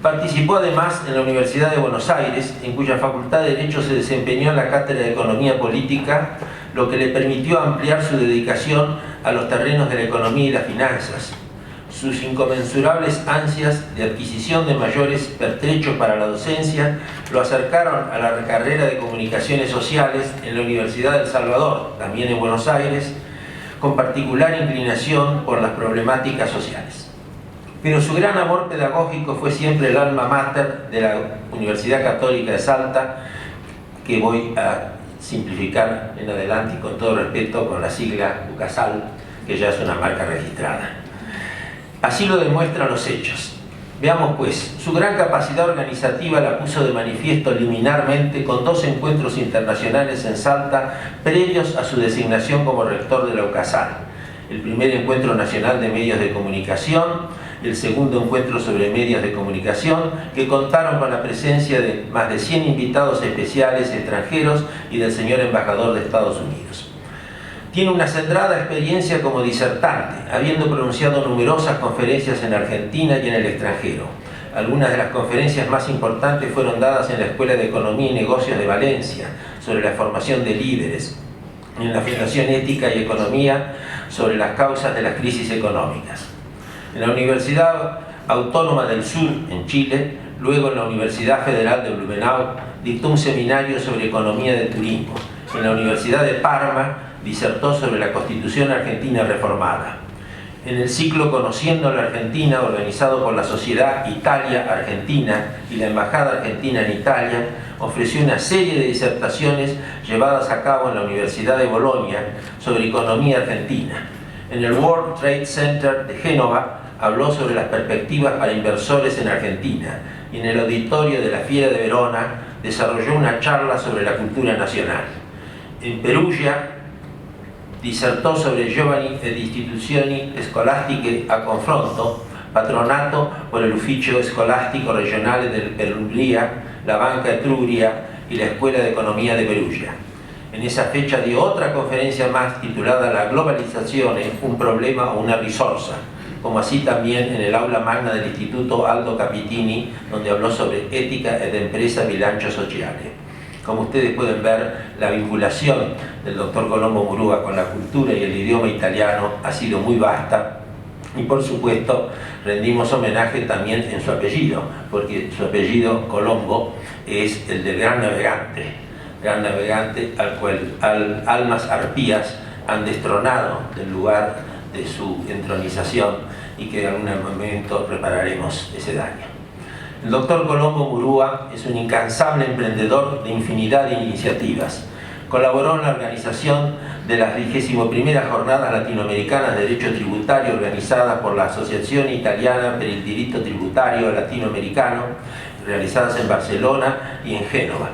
Participó además en la Universidad de Buenos Aires, en cuya Facultad de Derecho se desempeñó en la Cátedra de Economía Política, lo que le permitió ampliar su dedicación a los terrenos de la economía y las finanzas. Sus inconmensurables ansias de adquisición de mayores pertrechos para la docencia lo acercaron a la carrera de Comunicaciones Sociales en la Universidad de El Salvador, también en Buenos Aires, con particular inclinación por las problemáticas sociales. Pero su gran amor pedagógico fue siempre el alma mater de la Universidad Católica de Salta, que voy a simplificar en adelante y con todo respeto con la sigla UCASAL, que ya es una marca registrada. Así lo demuestran los hechos. Veamos pues, su gran capacidad organizativa la puso de manifiesto liminarmente con 2 encuentros internacionales en Salta previos a su designación como rector de la UCASAL. El primer encuentro nacional de medios de comunicación, el segundo encuentro sobre medios de comunicación, que contaron con la presencia de más de 100 invitados especiales extranjeros y del señor embajador de Estados Unidos. Tiene una centrada experiencia como disertante, habiendo pronunciado numerosas conferencias en Argentina y en el extranjero. Algunas de las conferencias más importantes fueron dadas en la Escuela de Economía y Negocios de Valencia, sobre la formación de líderes, en la Fundación Ética y Economía, sobre las causas de las crisis económicas. En la Universidad Autónoma del Sur, en Chile, luego en la Universidad Federal de Blumenau, dictó un seminario sobre economía de turismo. En la Universidad de Parma, disertó sobre la Constitución Argentina reformada. En el ciclo Conociendo la Argentina, organizado por la Sociedad Italia-Argentina y la Embajada Argentina en Italia, ofreció una serie de disertaciones llevadas a cabo en la Universidad de Bolonia sobre economía argentina. En el World Trade Center de Génova habló sobre las perspectivas para inversores en Argentina, y en el auditorio de la Fiera de Verona desarrolló una charla sobre la cultura nacional. En Perugia disertó sobre Giovani ed Istituzioni Scolastiche a Confronto, patronato por el Ufficio Scolastico Regionale del Perugia, la Banca Etruria y la Escuela de Economía de Perugia. En esa fecha dio otra conferencia más titulada La globalizzazione, un problema o una risorsa, como así también en el aula magna del Instituto Aldo Capitini, donde habló sobre ética ed empresa bilancio sociale. Como ustedes pueden ver, la vinculación del doctor Colombo Murúa con la cultura y el idioma italiano ha sido muy vasta, y por supuesto rendimos homenaje también en su apellido, porque su apellido Colombo es el del gran navegante al cual almas arpías han destronado del lugar de su entronización, y que en algún momento repararemos ese daño. El doctor Colombo Murúa es un incansable emprendedor de infinidad de iniciativas. Colaboró en la organización de las 21ª Jornadas Latinoamericanas de Derecho Tributario organizadas por la Asociación Italiana per il Diritto Tributario Latinoamericano, realizadas en Barcelona y en Génova.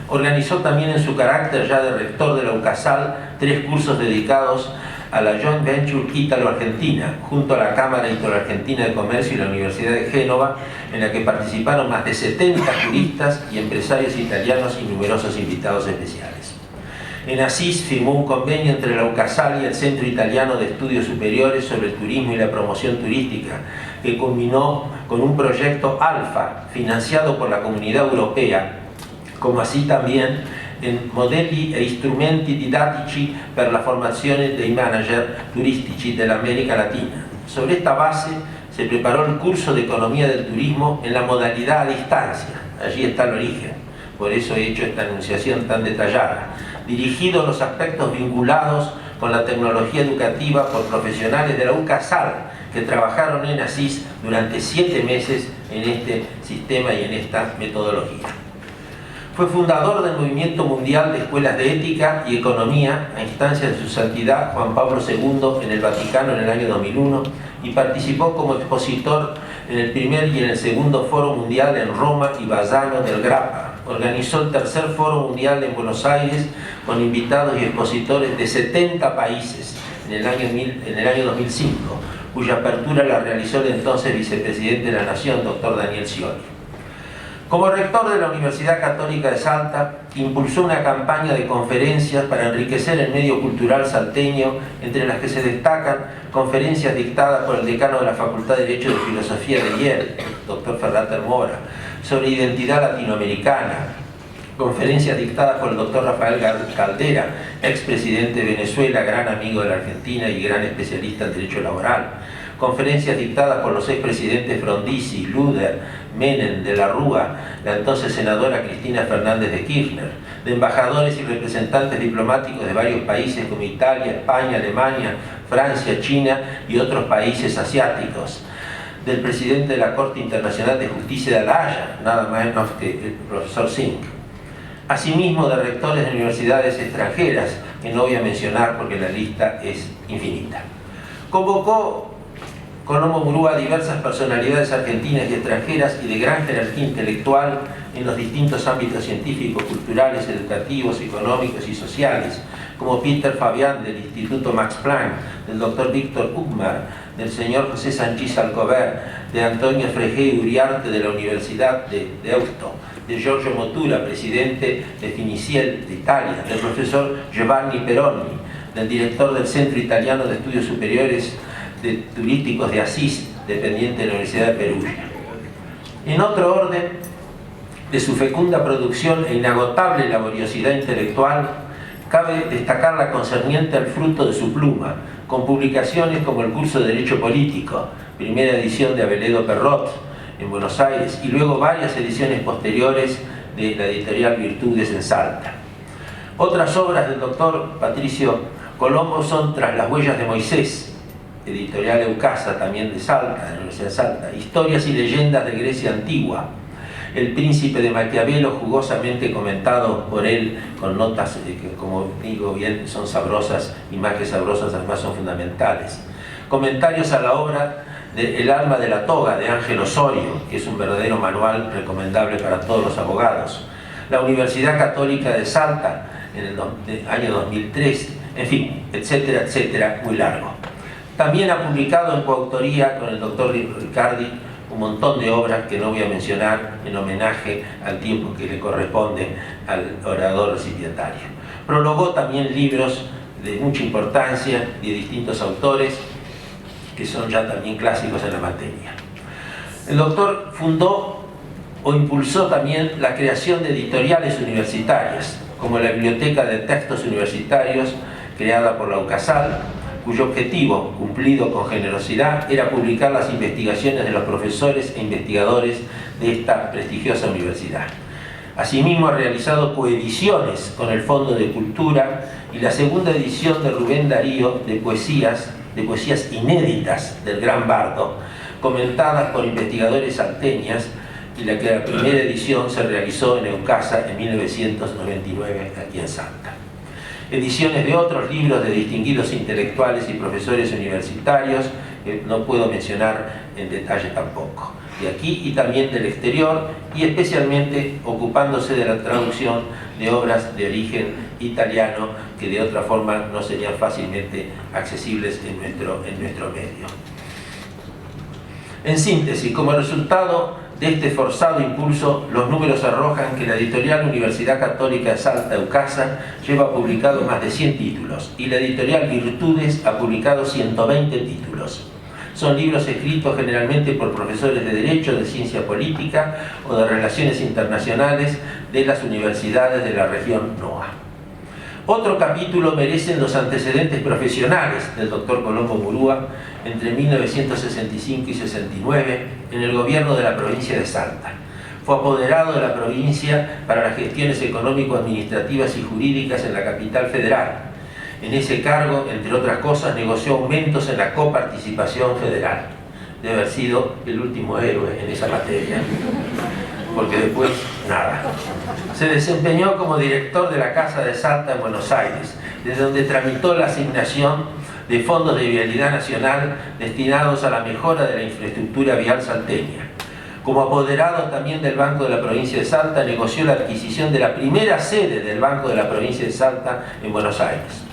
Organizó también en su carácter ya de rector de la UCASAL 3 cursos dedicados a la Joint Venture Ítalo-Argentina, junto a la Cámara Italo-Argentina de Comercio y la Universidad de Génova, en la que participaron más de 70 juristas y empresarios italianos y numerosos invitados especiales. En Asís firmó un convenio entre la UCASAL y el Centro Italiano de Estudios Superiores sobre el Turismo y la Promoción Turística, que culminó con un proyecto Alfa, financiado por la Comunidad Europea, come así también en modelli e strumenti didattici per la formazione dei manager turistici dell'America Latina. Sobre esta base se preparó el curso de Economía del Turismo en la modalidad a distancia. Allí está el origen, por eso he hecho esta enunciación tan detallada, dirigido a los aspectos vinculados con la tecnología educativa por profesionales de la UCASAL, que trabajaron en Asís durante 7 meses en este sistema y en esta metodología. Fue fundador del Movimiento Mundial de Escuelas de Ética y Economía a instancias de su santidad Juan Pablo II en el Vaticano en el año 2001 y participó como expositor en el primer y en el segundo Foro Mundial en Roma y Bassano del Grappa. Organizó el tercer Foro Mundial en Buenos Aires con invitados y expositores de 70 países en el año 2005, cuya apertura la realizó el entonces vicepresidente de la Nación, doctor Daniel Scioli. Como rector de la Universidad Católica de Salta, impulsó una campaña de conferencias para enriquecer el medio cultural salteño, entre las que se destacan conferencias dictadas por el decano de la Facultad de Derecho y Filosofía de Yale, doctor Ferrater Mora, sobre identidad latinoamericana, conferencias dictadas por el doctor Rafael Caldera, expresidente de Venezuela, gran amigo de la Argentina y gran especialista en derecho laboral, conferencias dictadas por los expresidentes Frondizi, Luder, Menem, de la Rúa, la entonces senadora Cristina Fernández de Kirchner, de embajadores y representantes diplomáticos de varios países como Italia, España, Alemania, Francia, China y otros países asiáticos, del presidente de la Corte Internacional de Justicia de La Haya, nada menos que el profesor Zink. Asimismo de rectores de universidades extranjeras, que no voy a mencionar porque la lista es infinita. Convocó Colombo Murúa a diversas personalidades argentinas y extranjeras y de gran jerarquía intelectual en los distintos ámbitos científicos, culturales, educativos, económicos y sociales, como Peter Fabián del Instituto Max Planck, del doctor Víctor Uckmar, del señor José Sanchís Alcover, de Antonio Frege Uriarte de la Universidad de Deusto, de Giorgio Motura, presidente de Finiciel de Italia, del profesor Giovanni Peroni, del director del Centro Italiano de Estudios Superiores Turísticos de Asís, dependiente de la Universidad de Perugia. En otro orden, de su fecunda producción e inagotable laboriosidad intelectual, cabe destacar la concerniente al fruto de su pluma, con publicaciones como el curso de Derecho Político, primera edición de Aveledo Perrot en Buenos Aires, y luego varias ediciones posteriores de la editorial Virtudes en Salta. Otras obras del doctor Patricio Colombo son Tras las huellas de Moisés, editorial Eucasa, también de Salta, de la Universidad de Salta, Historias y leyendas de Grecia antigua, El príncipe de Maquiavelo, jugosamente comentado por él con notas que, como digo bien, son sabrosas y más que sabrosas además son fundamentales. Comentarios a la obra de El alma de la toga de Ángel Osorio, que es un verdadero manual recomendable para todos los abogados. La Universidad Católica de Salta en el año 2003, en fin, etcétera, etcétera, muy largo. También ha publicado en coautoría con el doctor Riccardi un montón de obras que no voy a mencionar en homenaje al tiempo que le corresponde al orador recipientario. Prologó también libros de mucha importancia de distintos autores que son ya también clásicos en la materia. El doctor fundó o impulsó también la creación de editoriales universitarias, como la Biblioteca de Textos Universitarios, creada por la UCASAL, cuyo objetivo, cumplido con generosidad, era publicar las investigaciones de los profesores e investigadores de esta prestigiosa universidad. Asimismo ha realizado coediciones con el Fondo de Cultura y la segunda edición de Rubén Darío de poesías inéditas del Gran Bardo, comentadas por investigadores salteñas, y la primera edición se realizó en Eucasa en 1999 aquí en Salta. Ediciones de otros libros de distinguidos intelectuales y profesores universitarios, que no puedo mencionar en detalle tampoco, de aquí y también del exterior, y especialmente ocupándose de la traducción de obras de origen italiano que de otra forma no serían fácilmente accesibles en nuestro medio. En síntesis, como resultado de este forzado impulso, los números arrojan que la editorial Universidad Católica de Salta, UCASA, lleva publicado más de 100 títulos y la editorial Virtudes ha publicado 120 títulos. Son libros escritos generalmente por profesores de Derecho, de Ciencia Política o de Relaciones Internacionales de las universidades de la región NOA. Otro capítulo merecen los antecedentes profesionales del doctor Colombo Murúa entre 1965 y 69 en el gobierno de la provincia de Salta. Fue apoderado de la provincia para las gestiones económico-administrativas y jurídicas en la capital federal. En ese cargo, entre otras cosas, negoció aumentos en la coparticipación federal. Debe haber sido el último héroe en esa materia, porque después nada. Se desempeñó como director de la Casa de Salta en Buenos Aires, desde donde tramitó la asignación de fondos de vialidad nacional destinados a la mejora de la infraestructura vial salteña. Como apoderado también del Banco de la Provincia de Salta, negoció la adquisición de la primera sede del Banco de la Provincia de Salta en Buenos Aires.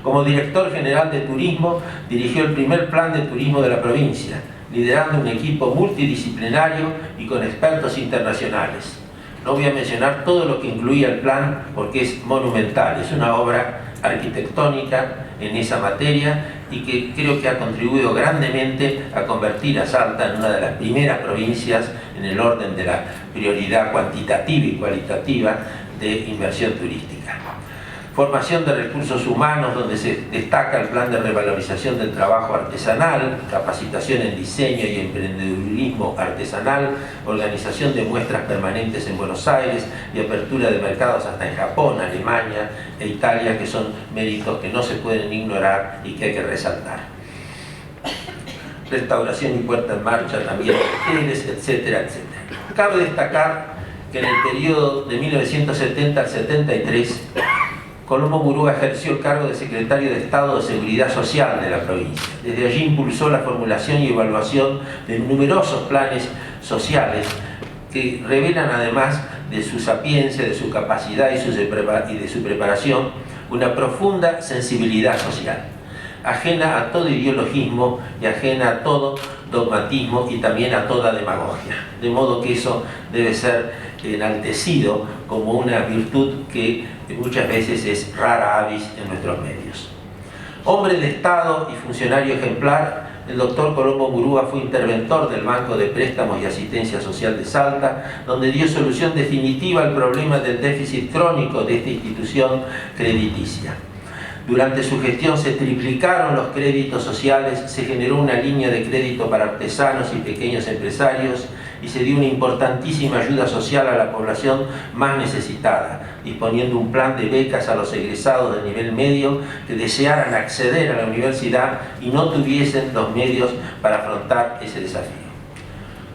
Como director general de turismo, dirigió el primer plan de turismo de la provincia, liderando un equipo multidisciplinario y con expertos internacionales. No voy a mencionar todo lo que incluía el plan porque es monumental, es una obra arquitectónica en esa materia y que creo que ha contribuido grandemente a convertir a Salta en una de las primeras provincias en el orden de la prioridad cuantitativa y cualitativa de inversión turística. Formación de recursos humanos, donde se destaca el plan de revalorización del trabajo artesanal, capacitación en diseño y emprendedurismo artesanal, organización de muestras permanentes en Buenos Aires y apertura de mercados hasta en Japón, Alemania e Italia, que son méritos que no se pueden ignorar y que hay que resaltar. Restauración y puesta en marcha también de hoteles, etcétera, etcétera. Cabe destacar que en el periodo de 1970 al 73, Colombo Murúa ejerció el cargo de secretario de Estado de Seguridad Social de la provincia. Desde allí impulsó la formulación y evaluación de numerosos planes sociales que revelan, además de su sapiencia, de su capacidad y de su preparación, una profunda sensibilidad social, ajena a todo ideologismo y ajena a todo dogmatismo y también a toda demagogia. De modo que eso debe ser enaltecido como una virtud que muchas veces es rara avis en nuestros medios. Hombre de Estado y funcionario ejemplar, el doctor Colombo Murúa fue interventor del Banco de Préstamos y Asistencia Social de Salta, donde dio solución definitiva al problema del déficit crónico de esta institución crediticia. Durante su gestión se triplicaron los créditos sociales, se generó una línea de crédito para artesanos y pequeños empresarios y se dio una importantísima ayuda social a la población más necesitada, disponiendo un plan de becas a los egresados de nivel medio que desearan acceder a la universidad y no tuviesen los medios para afrontar ese desafío.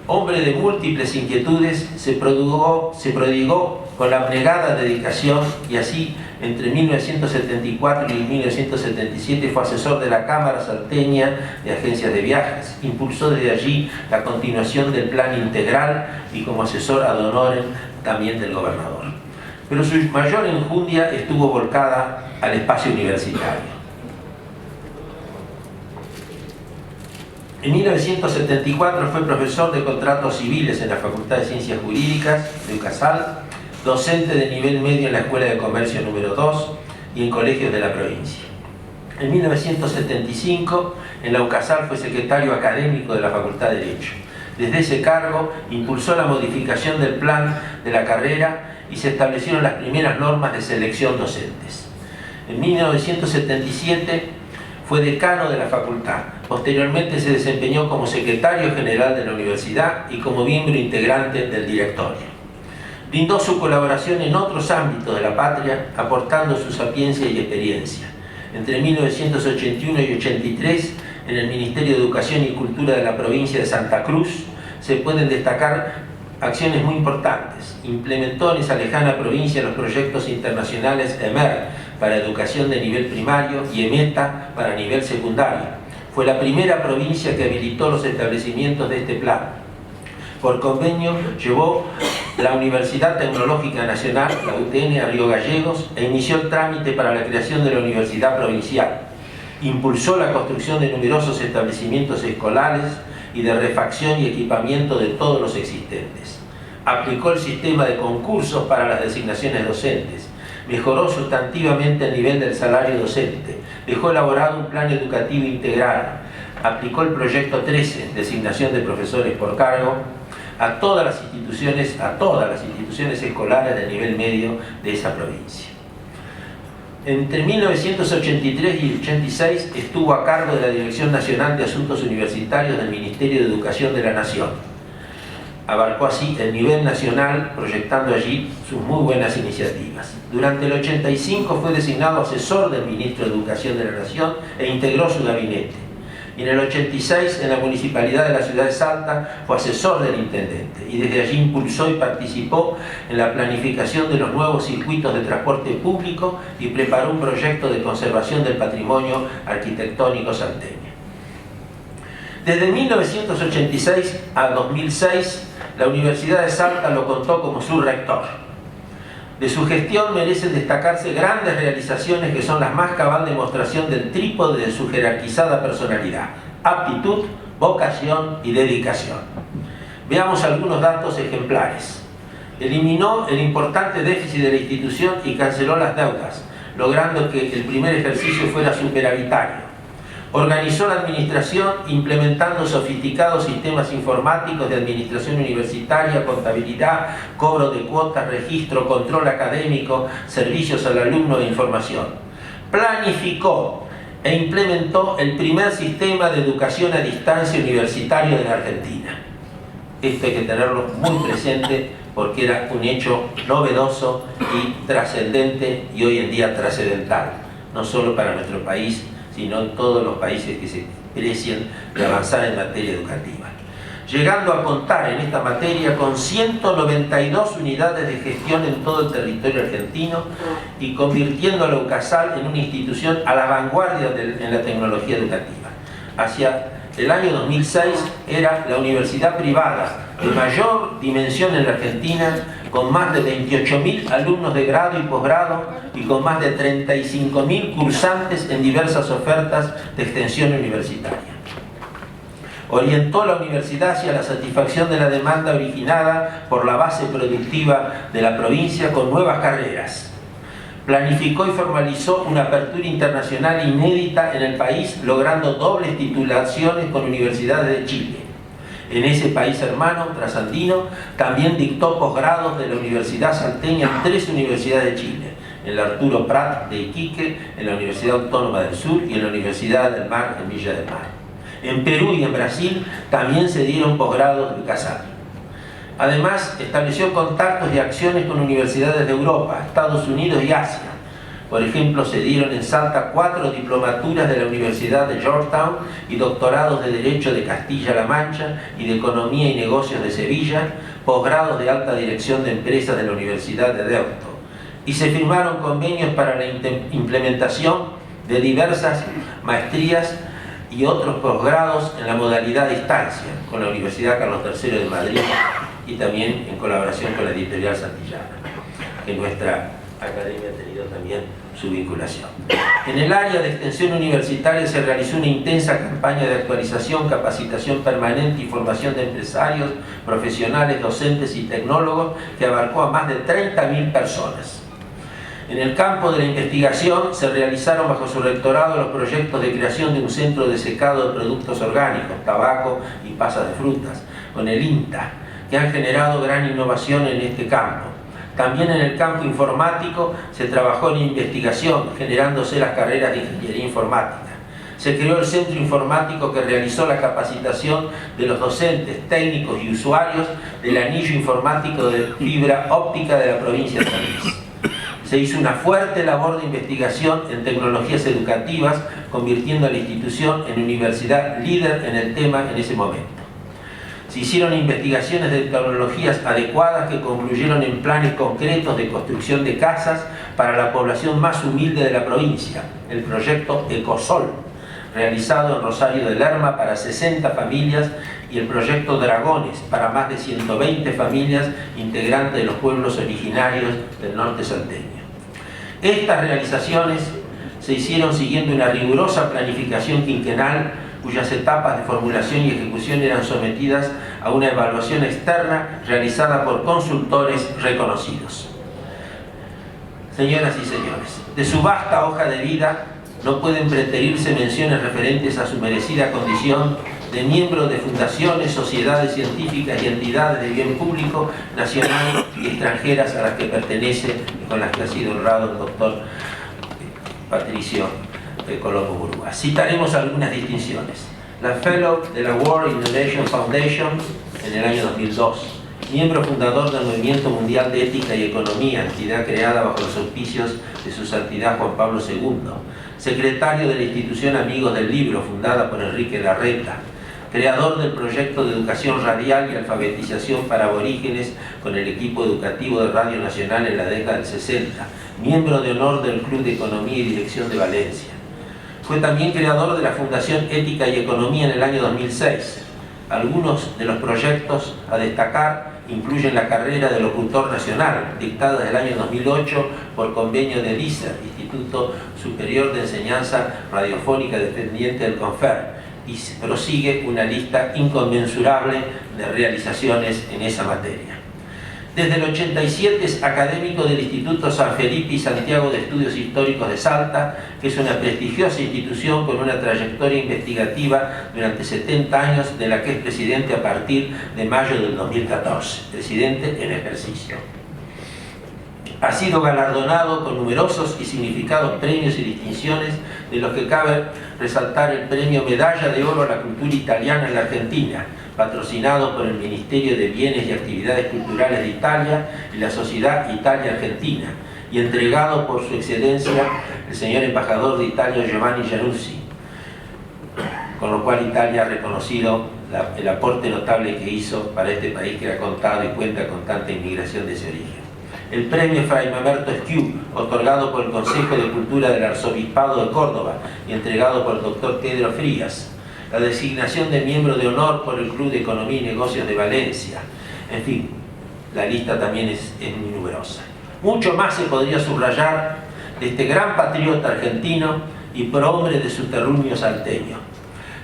Hombre de múltiples inquietudes, se prodigó con la abnegada dedicación y así entre 1974 y 1977 fue asesor de la Cámara Salteña de Agencias de Viajes. Impulsó desde allí la continuación del plan integral y como asesor ad honorem también del gobernador. Pero su mayor enjundia estuvo volcada al espacio universitario. En 1974 fue profesor de contratos civiles en la Facultad de Ciencias Jurídicas de UCASAL, docente de nivel medio en la Escuela de Comercio número 2 y en colegios de la provincia. En 1975, en la UCASAL fue secretario académico de la Facultad de Derecho. Desde ese cargo impulsó la modificación del plan de la carrera y se establecieron las primeras normas de selección docentes. En 1977 fue decano de la facultad. Posteriormente se desempeñó como secretario general de la universidad y como miembro integrante del directorio. Brindó su colaboración en otros ámbitos de la patria, aportando su sapiencia y experiencia. Entre 1981 y 83, en el Ministerio de Educación y Cultura de la provincia de Santa Cruz, se pueden destacar acciones muy importantes. Implementó en esa lejana provincia los proyectos internacionales EMER para educación de nivel primario y EMETA para nivel secundario. Fue la primera provincia que habilitó los establecimientos de este plan. Por convenio llevó la Universidad Tecnológica Nacional, la UTN, a Río Gallegos e inició el trámite para la creación de la Universidad Provincial. Impulsó la construcción de numerosos establecimientos escolares y de refacción y equipamiento de todos los existentes. Aplicó el sistema de concursos para las designaciones docentes. Mejoró sustantivamente el nivel del salario docente. Dejó elaborado un plan educativo integral. Aplicó el proyecto 13, designación de profesores por cargo, a todas las instituciones escolares del nivel medio de esa provincia. Entre 1983 y 86 estuvo a cargo de la Dirección Nacional de Asuntos Universitarios del Ministerio de Educación de la Nación. Abarcó así el nivel nacional, proyectando allí sus muy buenas iniciativas. Durante el 85 fue designado asesor del Ministro de Educación de la Nación e integró su gabinete. Y en el 86, en la Municipalidad de la Ciudad de Salta, fue asesor del Intendente y desde allí impulsó y participó en la planificación de los nuevos circuitos de transporte público y preparó un proyecto de conservación del patrimonio arquitectónico salteño. Desde 1986 a 2006, la Universidad de Salta lo contó como su rector. De su gestión merecen destacarse grandes realizaciones que son la más cabal demostración del trípode de su jerarquizada personalidad: aptitud, vocación y dedicación. Veamos algunos datos ejemplares. Eliminó el importante déficit de la institución y canceló las deudas, logrando que el primer ejercicio fuera superavitario. Organizó la administración implementando sofisticados sistemas informáticos de administración universitaria, contabilidad, cobro de cuotas, registro, control académico, servicios al alumno e información. Planificó e implementó el primer sistema de educación a distancia universitario de la Argentina. Esto hay que tenerlo muy presente porque era un hecho novedoso y trascendente, y hoy en día trascendental, no solo para nuestro país, sino en todos los países que se precien de avanzar en materia educativa. Llegando a contar en esta materia con 192 unidades de gestión en todo el territorio argentino y convirtiendo a la UCASAL en una institución a la vanguardia en la tecnología educativa. Hacia el año 2006 era la universidad privada de mayor dimensión en la Argentina, con más de 28.000 alumnos de grado y posgrado y con más de 35.000 cursantes en diversas ofertas de extensión universitaria. Orientó la universidad hacia la satisfacción de la demanda originada por la base productiva de la provincia con nuevas carreras. Planificó y formalizó una apertura internacional inédita en el país, logrando dobles titulaciones con universidades de Chile. En ese país hermano, trasandino, también dictó posgrados de la Universidad Salteña en 3 universidades de Chile: en la Arturo Prat de Iquique, en la Universidad Autónoma del Sur y en la Universidad del Mar en Villa del Mar. En Perú y en Brasil también se dieron posgrados de UCASAL. Además, estableció contactos y acciones con universidades de Europa, Estados Unidos y Asia. Por ejemplo, se dieron en Salta 4 diplomaturas de la Universidad de Georgetown y doctorados de Derecho de Castilla-La Mancha y de Economía y Negocios de Sevilla, posgrados de alta dirección de empresas de la Universidad de Deusto. Y se firmaron convenios para la implementación de diversas maestrías y otros posgrados en la modalidad distancia con la Universidad Carlos III de Madrid y también en colaboración con la editorial Santillana, que nuestra academia ha tenido también su vinculación. En el área de extensión universitaria se realizó una intensa campaña de actualización, capacitación permanente y formación de empresarios, profesionales, docentes y tecnólogos que abarcó a más de 30.000 personas. En el campo de la investigación se realizaron bajo su rectorado los proyectos de creación de un centro de secado de productos orgánicos, tabaco y pasas de frutas, con el INTA, que han generado gran innovación en este campo. También en el campo informático se trabajó en investigación, generándose las carreras de ingeniería informática. Se creó el centro informático que realizó la capacitación de los docentes, técnicos y usuarios del anillo informático de fibra óptica de la provincia de San Luis. Se hizo una fuerte labor de investigación en tecnologías educativas, convirtiendo a la institución en universidad líder en el tema en ese momento. Se hicieron investigaciones de tecnologías adecuadas que concluyeron en planes concretos de construcción de casas para la población más humilde de la provincia, el proyecto Ecosol, realizado en Rosario de Lerma para 60 familias, y el proyecto Dragones para más de 120 familias integrantes de los pueblos originarios del norte salteño. Estas realizaciones se hicieron siguiendo una rigurosa planificación quinquenal cuyas etapas de formulación y ejecución eran sometidas a una evaluación externa realizada por consultores reconocidos. Señoras y señores, de su vasta hoja de vida no pueden preterirse menciones referentes a su merecida condición de miembro de fundaciones, sociedades científicas y entidades de bien público, nacional y extranjeras a las que pertenece y con las que ha sido honrado el doctor Patricio Colombo Murúa. Citaremos algunas distinciones. La Fellow de la World Innovation Foundation en el año 2002, miembro fundador del Movimiento Mundial de Ética y Economía, entidad creada bajo los auspicios de su santidad Juan Pablo II, secretario de la institución Amigos del Libro, fundada por Enrique Larreta, creador del proyecto de educación radial y alfabetización para aborígenes con el equipo educativo de Radio Nacional en la década del 60, miembro de honor del Club de Economía y Dirección de Valencia. Fue también creador de la Fundación Ética y Economía en el año 2006. Algunos de los proyectos a destacar incluyen la carrera de locutor nacional, dictada desde el año 2008 por convenio de ISER, Instituto Superior de Enseñanza Radiofónica dependiente del CONFER, y prosigue una lista inconmensurable de realizaciones en esa materia. Desde el 87 es académico del Instituto San Felipe y Santiago de Estudios Históricos de Salta, que es una prestigiosa institución con una trayectoria investigativa durante 70 años, de la que es presidente a partir de mayo del 2014, presidente en ejercicio. Ha sido galardonado con numerosos y significados premios y distinciones, de los que cabe resaltar el premio Medalla de Oro a la Cultura Italiana en la Argentina, patrocinado por el Ministerio de Bienes y Actividades Culturales de Italia y la Sociedad Italia-Argentina, y entregado por su excelencia el señor embajador de Italia Giovanni Giannuzzi, con lo cual Italia ha reconocido el aporte notable que hizo para este país que ha contado y cuenta con tanta inmigración de ese origen. El premio Fray Mamerto Esquiú, otorgado por el Consejo de Cultura del Arzobispado de Córdoba y entregado por el doctor Pedro Frías. La designación de miembro de honor por el Club de Economía y Negocios de Valencia. En fin, la lista también es muy numerosa. Mucho más se podría subrayar de este gran patriota argentino y prohombre de su terruño salteño.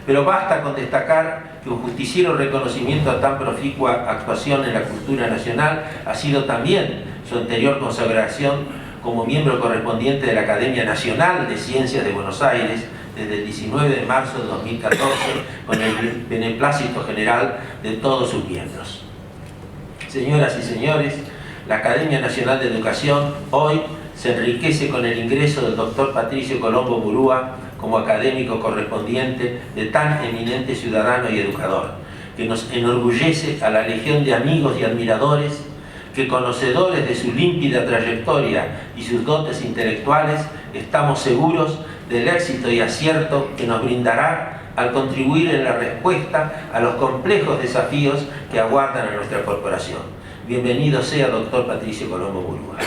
Pero basta con destacar que un justiciero reconocimiento a tan proficua actuación en la cultura nacional ha sido también su anterior consagración como miembro correspondiente de la Academia Nacional de Ciencias de Buenos Aires desde el 19 de marzo de 2014, con el beneplácito general de todos sus miembros. Señoras y señores, la Academia Nacional de Educación hoy se enriquece con el ingreso del doctor Patricio Colombo Murúa como académico correspondiente de tan eminente ciudadano y educador, que nos enorgullece a la legión de amigos y admiradores que, conocedores de su límpida trayectoria y sus dotes intelectuales, estamos seguros del éxito y acierto que nos brindará al contribuir en la respuesta a los complejos desafíos que aguardan a nuestra corporación. Bienvenido sea, doctor Patricio Colombo Murúa.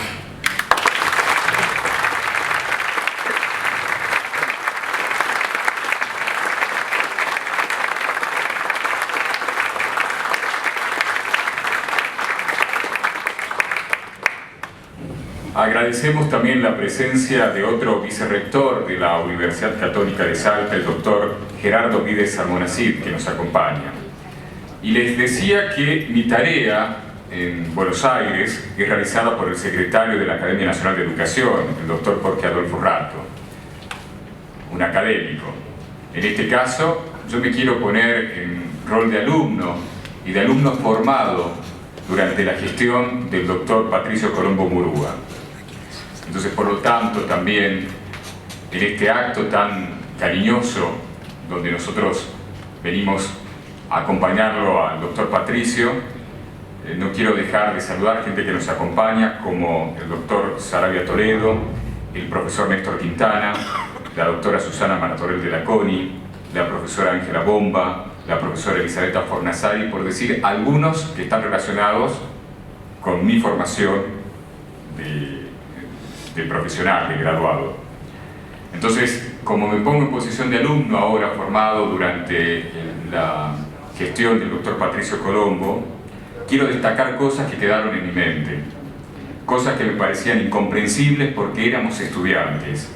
Agradecemos también la presencia de otro vicerrector de la Universidad Católica de Salta, el doctor Gerardo Pídez Almonacid, que nos acompaña. Y les decía que mi tarea en Buenos Aires es realizada por el secretario de la Academia Nacional de Educación, el doctor Jorge Adolfo Rato, un académico. En este caso, yo me quiero poner en rol de alumno y de alumno formado durante la gestión del doctor Patricio Colombo Murúa. Entonces, por lo tanto, también en este acto tan cariñoso, donde nosotros venimos a acompañarlo al doctor Patricio, no quiero dejar de saludar gente que nos acompaña, como el doctor Sarabia Toledo, el profesor Néstor Quintana, la doctora Susana Martorell de la CONI, la profesora Ángela Bomba, la profesora Elisabetta Fornasari, por decir algunos que están relacionados con mi formación de profesional, de graduado. Entonces, como me pongo en posición de alumno ahora formado durante la gestión del doctor Patricio Colombo, quiero destacar cosas que quedaron en mi mente, cosas que me parecían incomprensibles porque éramos estudiantes,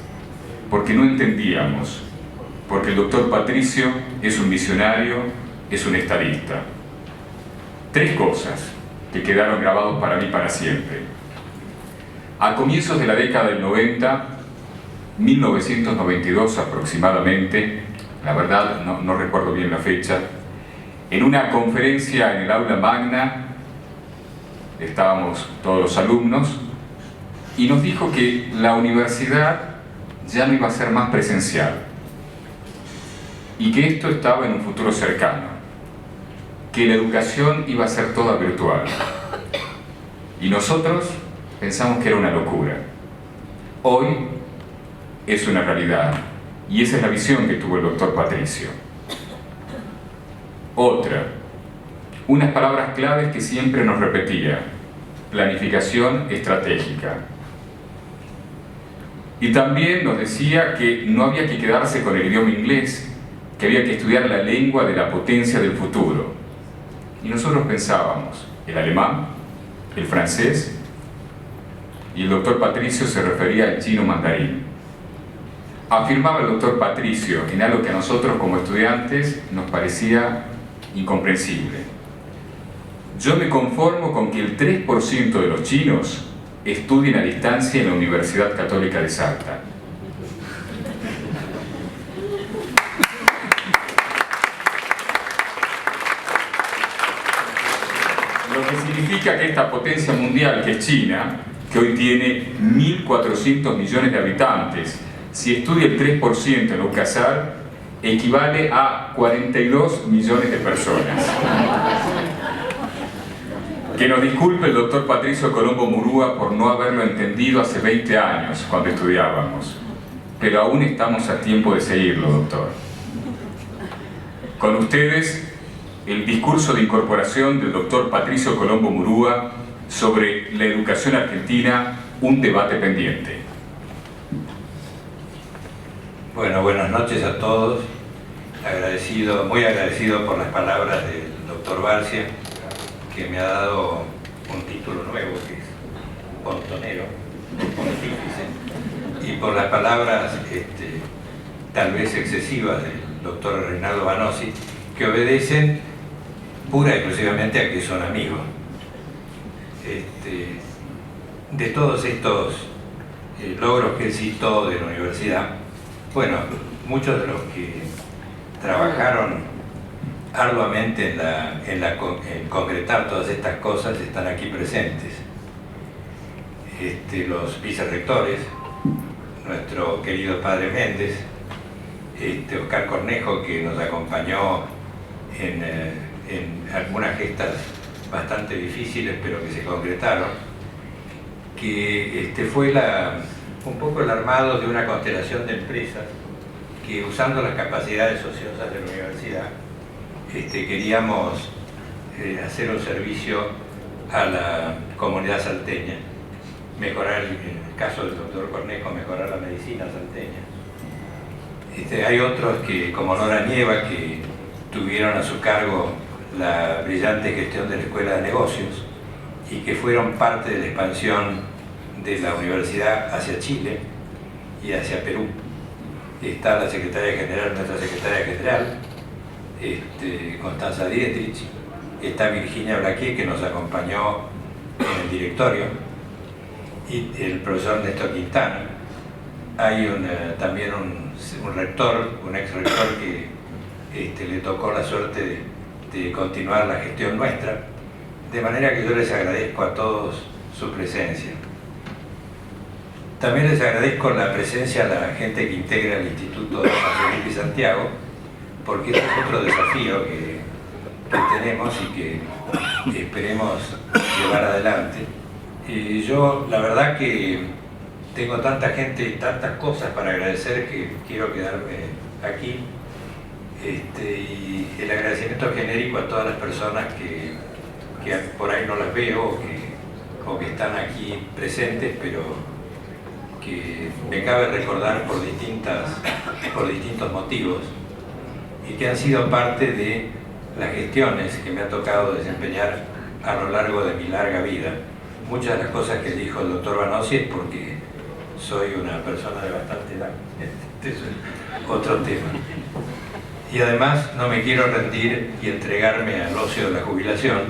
porque no entendíamos. porque el doctor Patricio es un visionario, es un estadista. 3 cosas que quedaron grabados para mí para siempre. A comienzos de la década del 90, 1992 aproximadamente, la verdad no recuerdo bien la fecha, en una conferencia en el aula magna, estábamos todos los alumnos, y nos dijo que la universidad ya no iba a ser más presencial, y que esto estaba en un futuro cercano, que la educación iba a ser toda virtual. Y nosotros pensamos que era una locura. Hoy es una realidad, y esa es la visión que tuvo el doctor Patricio. Otra, unas palabras claves que siempre nos repetía: planificación estratégica. Y también nos decía que no había que quedarse con el idioma inglés, que había que estudiar la lengua de la potencia del futuro. Y nosotros pensábamos, el alemán, el francés, y el doctor Patricio se refería al chino mandarín. Afirmaba el doctor Patricio en algo que a nosotros como estudiantes nos parecía incomprensible: yo me conformo con que el 3% de los chinos estudien a distancia en la Universidad Católica de Salta. Lo que significa que esta potencia mundial que es China, que hoy tiene 1.400 millones de habitantes, si estudia el 3% en UCASAR, equivale a 42 millones de personas. Que nos disculpe el doctor Patricio Colombo Murúa por no haberlo entendido hace 20 años cuando estudiábamos, pero aún estamos a tiempo de seguirlo, doctor. Con ustedes, el discurso de incorporación del doctor Patricio Colombo Murúa sobre la educación argentina, un debate pendiente. Bueno, buenas noches a todos. Muy agradecido por las palabras del doctor Barcia, que me ha dado un título nuevo, que es pontonero, pontífice, y por las palabras tal vez excesivas del doctor Reinaldo Vanossi, que obedecen pura y exclusivamente a que son amigos. De todos estos logros que él citó de la universidad, bueno, muchos de los que trabajaron arduamente en concretar todas estas cosas están aquí presentes. Los vicerrectores, nuestro querido padre Méndez, Oscar Cornejo, que nos acompañó en algunas gestas bastante difíciles pero que se concretaron, que fue un poco el armado de una constelación de empresas que, usando las capacidades ociosas de la universidad, queríamos hacer un servicio a la comunidad salteña, mejorar, en el caso del doctor Cornejo, mejorar la medicina salteña. Hay otros que, como Nora Nieva, que tuvieron a su cargo la brillante gestión de la Escuela de Negocios y que fueron parte de la expansión de la universidad hacia Chile y hacia Perú. Está la secretaria general, nuestra secretaria general, Constanza Dietrich, está Virginia Blaquier, que nos acompañó en el directorio, y el profesor Néstor Quintana. Hay también un rector, un ex rector que le tocó la suerte de continuar la gestión nuestra, de manera que yo les agradezco a todos su presencia. También les agradezco la presencia a la gente que integra el Instituto de San Felipe y Santiago, porque este es otro desafío que tenemos y que esperemos llevar adelante. Yo, la verdad que tengo tanta gente y tantas cosas para agradecer que quiero quedarme aquí. Y el agradecimiento genérico a todas las personas que por ahí no las veo o que están aquí presentes, pero que me cabe recordar por distintos motivos y que han sido parte de las gestiones que me ha tocado desempeñar a lo largo de mi larga vida. Muchas de las cosas que dijo el doctor Vanossi es porque soy una persona de bastante edad. Este es otro tema. Y además no me quiero rendir y entregarme al ocio de la jubilación,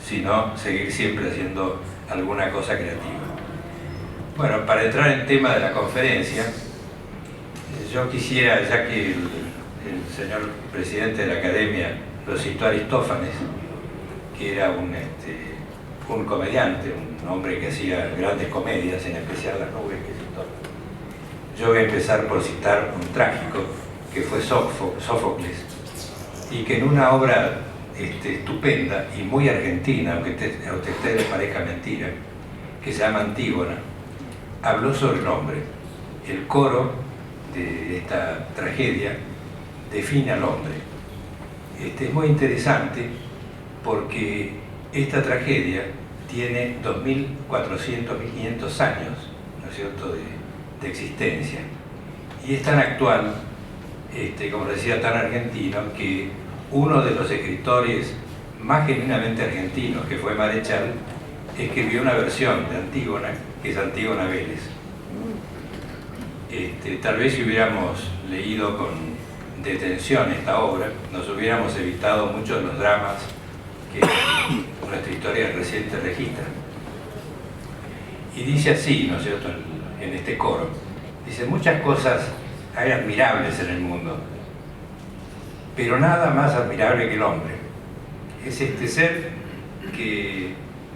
sino seguir siempre haciendo alguna cosa creativa. Bueno, para entrar en tema de la conferencia, yo quisiera, ya que el señor presidente de la Academia lo citó a Aristófanes, que era un comediante, un hombre que hacía grandes comedias, en especial Las nubes que citó. Yo voy a empezar por citar un trágico, que fue Sófocles, y que en una obra estupenda y muy argentina, aunque a usted le parezca mentira, que se llama Antígona, habló sobre el hombre. El coro de esta tragedia define al hombre. Es muy interesante porque esta tragedia tiene 2.400, 1.500 años, ¿no es cierto?, de existencia. Y es tan actual, como decía, tan argentino, que uno de los escritores más genuinamente argentinos, que fue Marechal, escribió una versión de Antígona, que es Antígona Vélez. Tal vez si hubiéramos leído con detención esta obra, nos hubiéramos evitado muchos de los dramas que nuestra historia reciente registra. Y dice así, ¿no es cierto?, en este coro, dice: muchas cosas hay admirables en el mundo, pero nada más admirable que el hombre. Es este ser que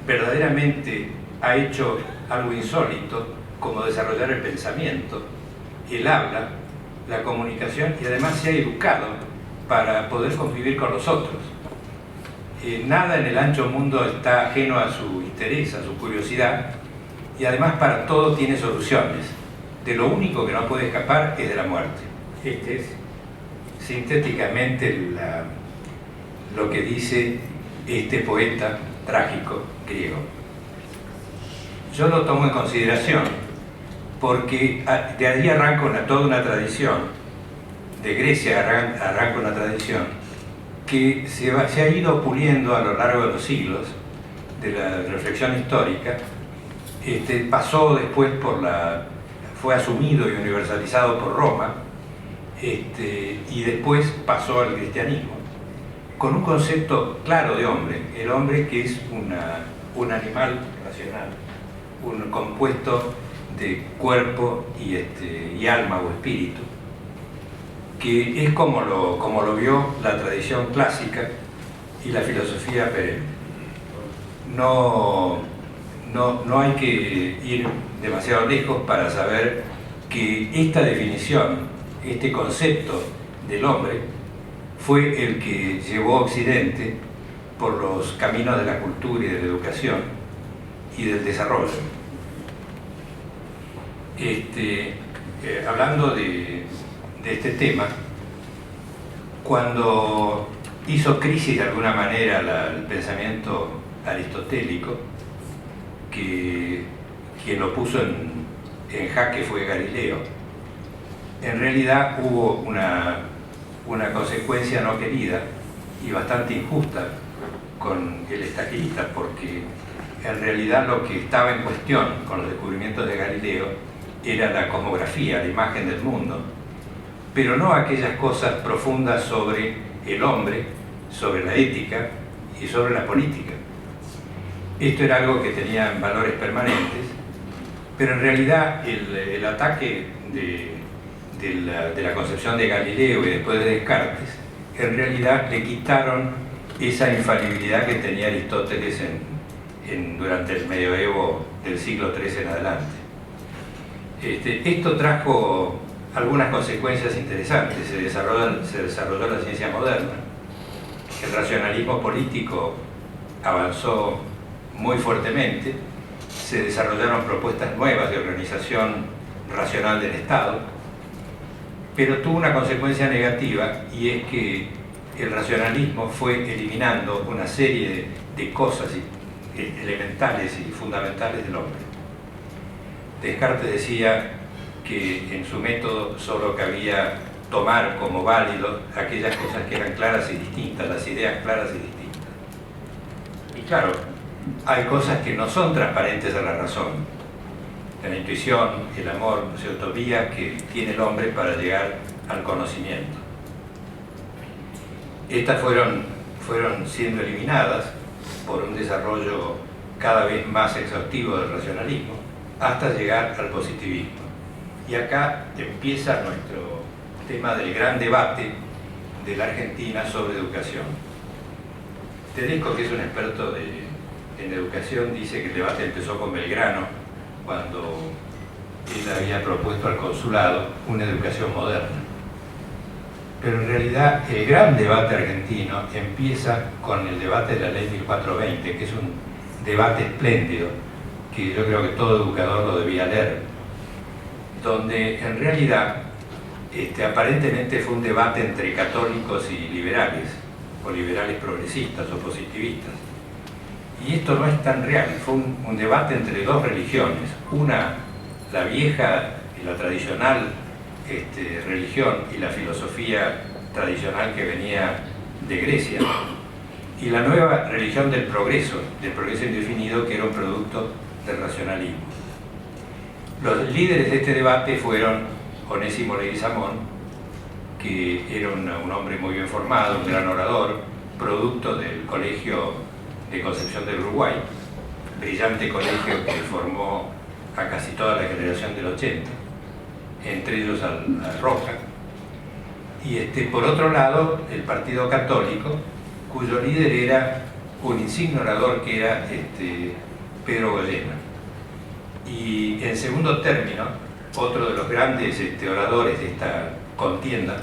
verdaderamente ha hecho algo insólito, como desarrollar el pensamiento, el habla, la comunicación, y además se ha educado para poder convivir con los otros. Nada en el ancho mundo está ajeno a su interés, a su curiosidad, y además para todo tiene soluciones. De lo único que no puede escapar es de la muerte. Este es sintéticamente lo que dice este poeta trágico griego. Yo lo tomo en consideración porque de allí arranca toda una tradición, de Grecia arranca una tradición que se ha ido puliendo a lo largo de los siglos de la reflexión histórica. Pasó después fue asumido y universalizado por Roma, y después pasó al cristianismo, con un concepto claro de hombre, el hombre que es un animal racional, un compuesto de cuerpo y alma o espíritu, que es como lo vio la tradición clásica y la filosofía perenne. No hay que ir demasiado lejos para saber que esta definición, este concepto del hombre, fue el que llevó a Occidente por los caminos de la cultura y de la educación y del desarrollo. Hablando de este tema, cuando hizo crisis de alguna manera el pensamiento aristotélico, que quien lo puso en jaque fue Galileo, en realidad hubo una consecuencia no querida y bastante injusta con el estaquista, porque en realidad lo que estaba en cuestión con los descubrimientos de Galileo era la cosmografía, la imagen del mundo, pero no aquellas cosas profundas sobre el hombre, sobre la ética y sobre la política. Esto era algo que tenía valores permanentes, pero en realidad el ataque de la concepción de Galileo y después de Descartes, en realidad le quitaron esa infalibilidad que tenía Aristóteles durante el medioevo del siglo III en adelante. Esto trajo algunas consecuencias interesantes. Se desarrolló la ciencia moderna, el racionalismo político avanzó muy fuertemente, se desarrollaron propuestas nuevas de organización racional del Estado, pero tuvo una consecuencia negativa, y es que el racionalismo fue eliminando una serie de cosas elementales y fundamentales del hombre. Descartes decía que en su método solo cabía tomar como válido aquellas cosas que eran claras y distintas, las ideas claras y distintas. Y claro, hay cosas que no son transparentes a la razón, la intuición, el amor, ¿no es cierto?, vías que tiene el hombre para llegar al conocimiento. Estas fueron siendo eliminadas por un desarrollo cada vez más exhaustivo del racionalismo, hasta llegar al positivismo. Y acá empieza nuestro tema del gran debate de la Argentina sobre educación. Tedesco, que es un experto en educación, dice que el debate empezó con Belgrano, cuando él había propuesto al consulado una educación moderna. Pero en realidad el gran debate argentino empieza con el debate de la ley 1420, que es un debate espléndido, que yo creo que todo educador lo debía leer, donde en realidad aparentemente fue un debate entre católicos y liberales, o liberales progresistas o positivistas. Y esto no es tan real, fue un debate entre dos religiones, una, la vieja y la tradicional religión y la filosofía tradicional que venía de Grecia, y la nueva religión del progreso indefinido, que era un producto del racionalismo. Los líderes de este debate fueron Onésimo Leguizamón, que era un hombre muy bien formado, un gran orador, producto del Colegio de Concepción del Uruguay, brillante colegio que formó a casi toda la generación del 80, entre ellos al Roca. Y por otro lado, el Partido Católico, cuyo líder era un insigne orador que era Pedro Goyena. Y en segundo término, otro de los grandes estos de esta contienda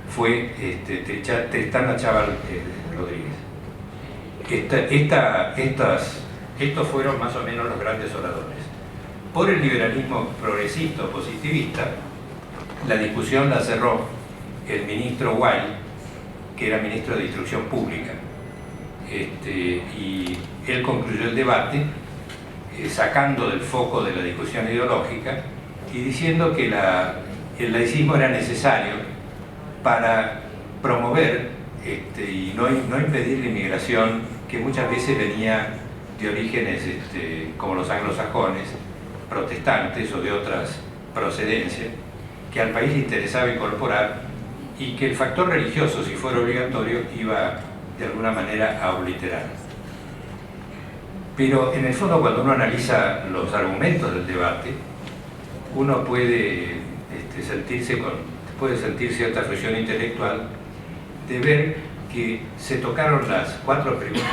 fue Tristán Achával Rodríguez. Estos fueron más o menos los grandes oradores. Por el liberalismo progresista o positivista, la discusión la cerró el ministro Weil, que era ministro de Instrucción Pública, y él concluyó el debate sacando del foco de la discusión ideológica y diciendo que el laicismo era necesario para promover y no impedir la inmigración que muchas veces venía de orígenes como los anglosajones, protestantes o de otras procedencias, que al país le interesaba incorporar, y que el factor religioso, si fuera obligatorio, iba de alguna manera a obliterar. Pero en el fondo, cuando uno analiza los argumentos del debate, uno puede sentir cierta frustración intelectual de ver que se tocaron las 4 preguntas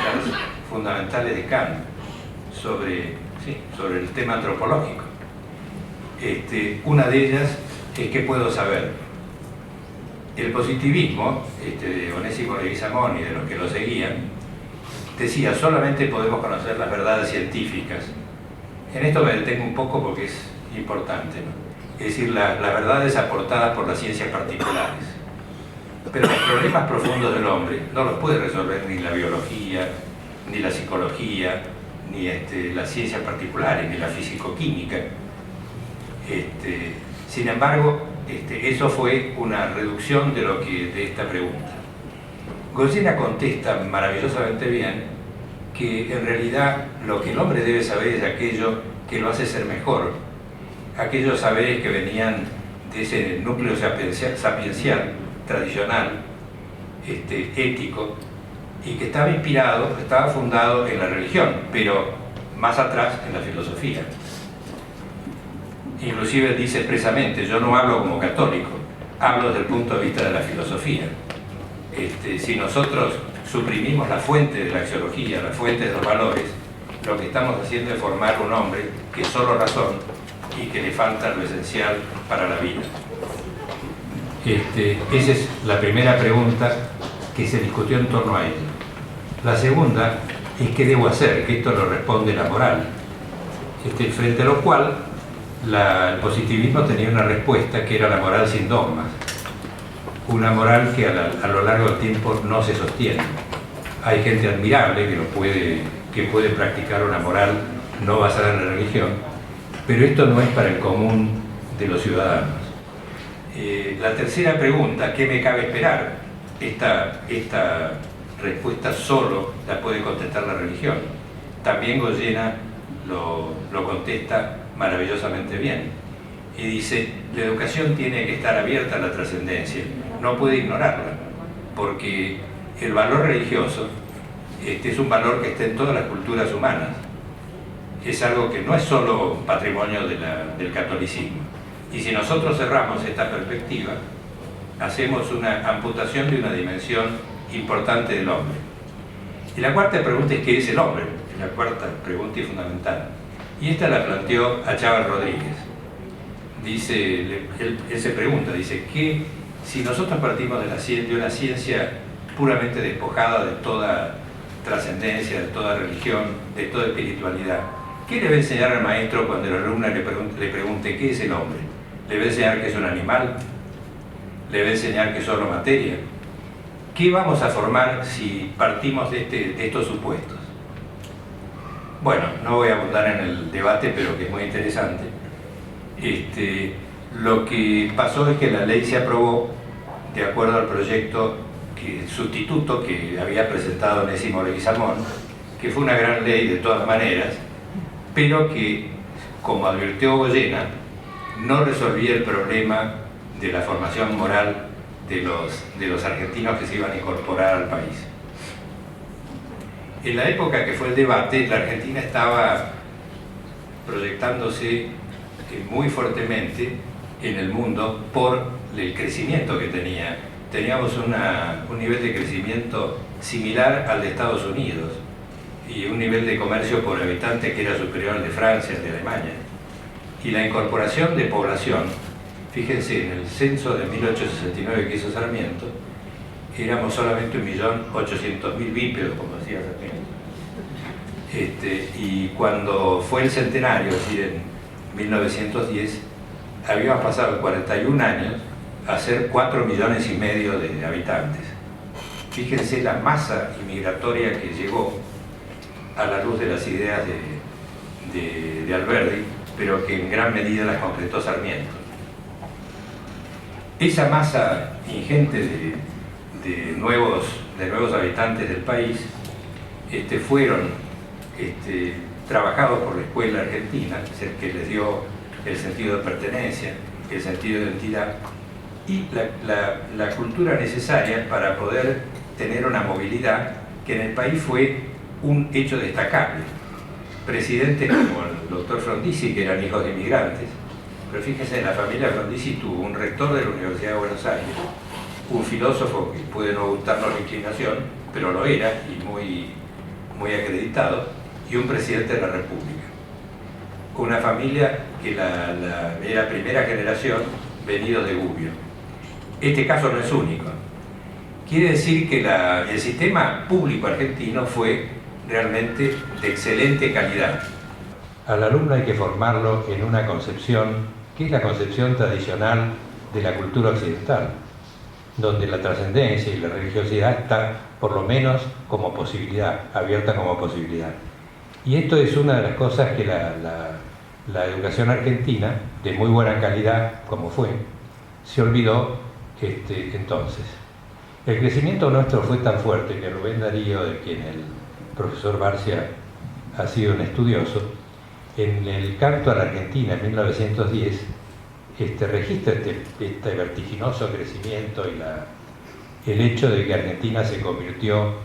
fundamentales de Kant sobre el tema antropológico. Una de ellas es ¿qué puedo saber? El positivismo, de Onésimo Leguizamón y de los que lo seguían, decía, solamente podemos conocer las verdades científicas. En esto me detengo un poco porque es importante, ¿no? Es decir, las verdades aportadas por las ciencias particulares. Pero los problemas profundos del hombre no los puede resolver ni la biología, ni la psicología, ni las ciencias particulares, ni la físico-química. Sin embargo, eso fue una reducción de esta pregunta. Goyena contesta maravillosamente bien que en realidad lo que el hombre debe saber es aquello que lo hace ser mejor, aquellos saberes que venían de ese núcleo sapiencial, tradicional, ético, y que estaba fundado en la religión, pero más atrás en la filosofía. Inclusive dice expresamente, yo no hablo como católico, hablo desde el punto de vista de la filosofía. Si nosotros suprimimos la fuente de la axiología, la fuente de los valores, lo que estamos haciendo es formar un hombre que es solo razón y que le falta lo esencial para la vida. Esa es la primera pregunta que se discutió en torno a ello. La segunda es ¿qué debo hacer? Que esto lo responde la moral. Frente a lo cual el positivismo tenía una respuesta que era la moral sin dogmas. Una moral que a lo largo del tiempo no se sostiene. Hay gente admirable que puede practicar una moral no basada en la religión, pero esto no es para el común de los ciudadanos. La tercera pregunta, ¿qué me cabe esperar? Esta respuesta solo la puede contestar la religión. También Goyena lo contesta maravillosamente bien. Y dice, la educación tiene que estar abierta a la trascendencia, no puede ignorarla, porque el valor religioso es un valor que está en todas las culturas humanas. Es algo que no es solo patrimonio del catolicismo. Y si nosotros cerramos esta perspectiva, hacemos una amputación de una dimensión importante del hombre. Y la cuarta pregunta es ¿qué es el hombre? La cuarta pregunta es fundamental. Y esta la planteó Achával Rodríguez. Dice, él se pregunta, dice, ¿qué, si nosotros partimos de una ciencia puramente despojada de toda trascendencia, de toda religión, de toda espiritualidad, ¿qué le va a enseñar al maestro cuando el alumno le pregunte ¿qué es el hombre? ¿Le va a enseñar que es un animal? ¿Le va a enseñar que es solo materia? ¿Qué vamos a formar si partimos de estos supuestos? Bueno, no voy a abundar en el debate, pero que es muy interesante. Lo que pasó es que la ley se aprobó de acuerdo al proyecto sustituto que había presentado Onésimo Leguizamón, que fue una gran ley de todas maneras, pero que, como advirtió Goyena, no resolvía el problema de la formación moral de los argentinos que se iban a incorporar al país. En la época que fue el debate, la Argentina estaba proyectándose muy fuertemente en el mundo por el crecimiento que tenía. Teníamos un nivel de crecimiento similar al de Estados Unidos y un nivel de comercio por habitante que era superior al de Francia, al de Alemania. Y la incorporación de población, fíjense, en el censo de 1869 que hizo Sarmiento, éramos solamente 1.800.000 bípedos, como decía Sarmiento. Y cuando fue el centenario, es decir, en 1910, habíamos pasado 41 años a ser 4,5 millones de habitantes. Fíjense la masa inmigratoria que llegó a la luz de las ideas de Alberdi, pero que en gran medida las concretó Sarmiento. Esa masa ingente de nuevos habitantes del país fueron trabajados por la escuela argentina, es el que les dio el sentido de pertenencia, el sentido de identidad y la cultura necesaria para poder tener una movilidad que en el país fue un hecho destacable. Presidentes como el doctor Frondizi, que eran hijos de inmigrantes, pero fíjense, la familia Frondizi tuvo un rector de la Universidad de Buenos Aires, un filósofo que puede no gustarnos la inclinación, pero lo era y muy acreditado, y un presidente de la República. Una familia que era primera generación, venidos de Gubbio. Este caso no es único. Quiere decir que el sistema público argentino fue realmente de excelente calidad. Al alumno hay que formarlo en una concepción, que es la concepción tradicional de la cultura occidental, donde la trascendencia y la religiosidad está por lo menos como posibilidad, abierta como posibilidad. Y esto es una de las cosas que la educación argentina, de muy buena calidad como fue, se olvidó entonces. El crecimiento nuestro fue tan fuerte que Rubén Darío, de quien el profesor Barcia ha sido un estudioso, en el Canto a la Argentina en 1910 registra este vertiginoso crecimiento y el hecho de que Argentina se convirtió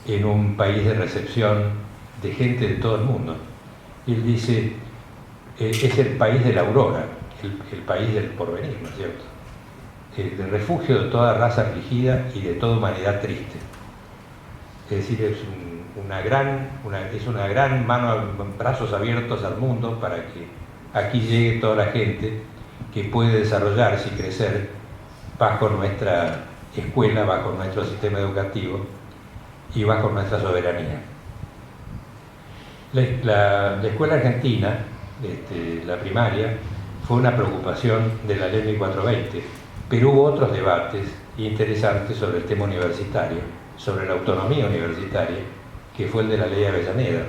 en un país de recepción de gente de todo el mundo. Y él dice, es el país de la aurora, el país del porvenir, ¿no es cierto? El refugio de toda raza afligida y de toda humanidad triste. Es decir, es una gran mano, brazos abiertos al mundo para que aquí llegue toda la gente que puede desarrollarse y crecer bajo nuestra escuela, bajo nuestro sistema educativo y bajo nuestra soberanía. La escuela argentina, la primaria, fue una preocupación de la ley 1420, pero hubo otros debates interesantes sobre el tema universitario, sobre la autonomía universitaria, que fue el de la ley Avellaneda.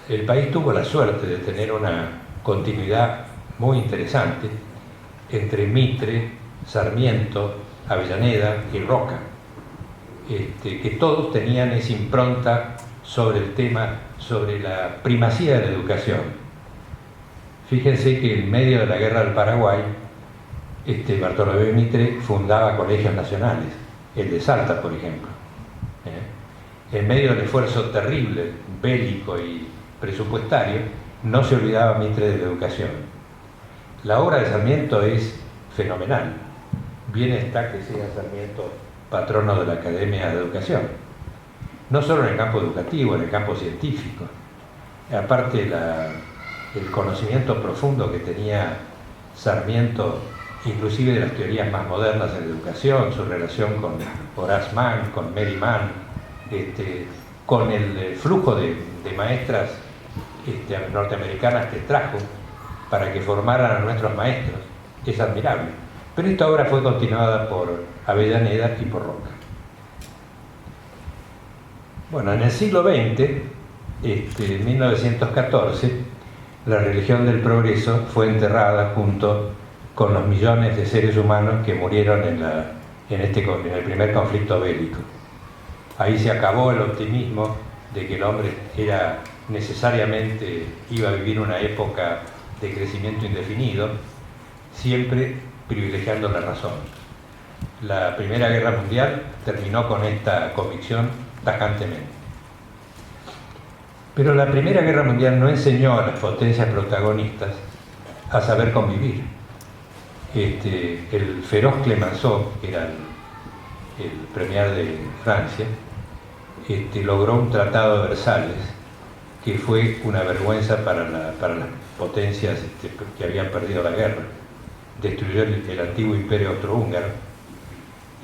El país tuvo la suerte de tener una continuidad muy interesante entre Mitre, Sarmiento, Avellaneda y Roca, que todos tenían esa impronta sobre el tema, sobre la primacía de la educación. Fíjense que en medio de la guerra del Paraguay, Bartolomé Mitre fundaba colegios nacionales, el de Salta, por ejemplo. En medio del esfuerzo terrible, bélico y presupuestario, no se olvidaba Mitre de la educación. La obra de Sarmiento es fenomenal. Bien está que sea Sarmiento patrono de la Academia de Educación. No solo en el campo educativo, en el campo científico. Aparte, el conocimiento profundo que tenía Sarmiento, inclusive de las teorías más modernas en la educación, su relación con Horace Mann, con Mary Mann, con el flujo de maestras norteamericanas que trajo para que formaran a nuestros maestros, es admirable. Pero esta obra fue continuada por Avellaneda y por Roca. Bueno, en el siglo XX, en 1914, la religión del progreso fue enterrada junto con los millones de seres humanos que murieron en el primer conflicto bélico. Ahí se acabó el optimismo de que el hombre necesariamente iba a vivir una época de crecimiento indefinido, siempre privilegiando la razón. La Primera Guerra Mundial terminó con esta convicción tajantemente. Pero la Primera Guerra Mundial no enseñó a las potencias protagonistas a saber convivir. El feroz Clemenceau, que era el premier de Francia, logró un tratado de Versalles que fue una vergüenza para las potencias que habían perdido la guerra. Destruyó el antiguo imperio austrohúngaro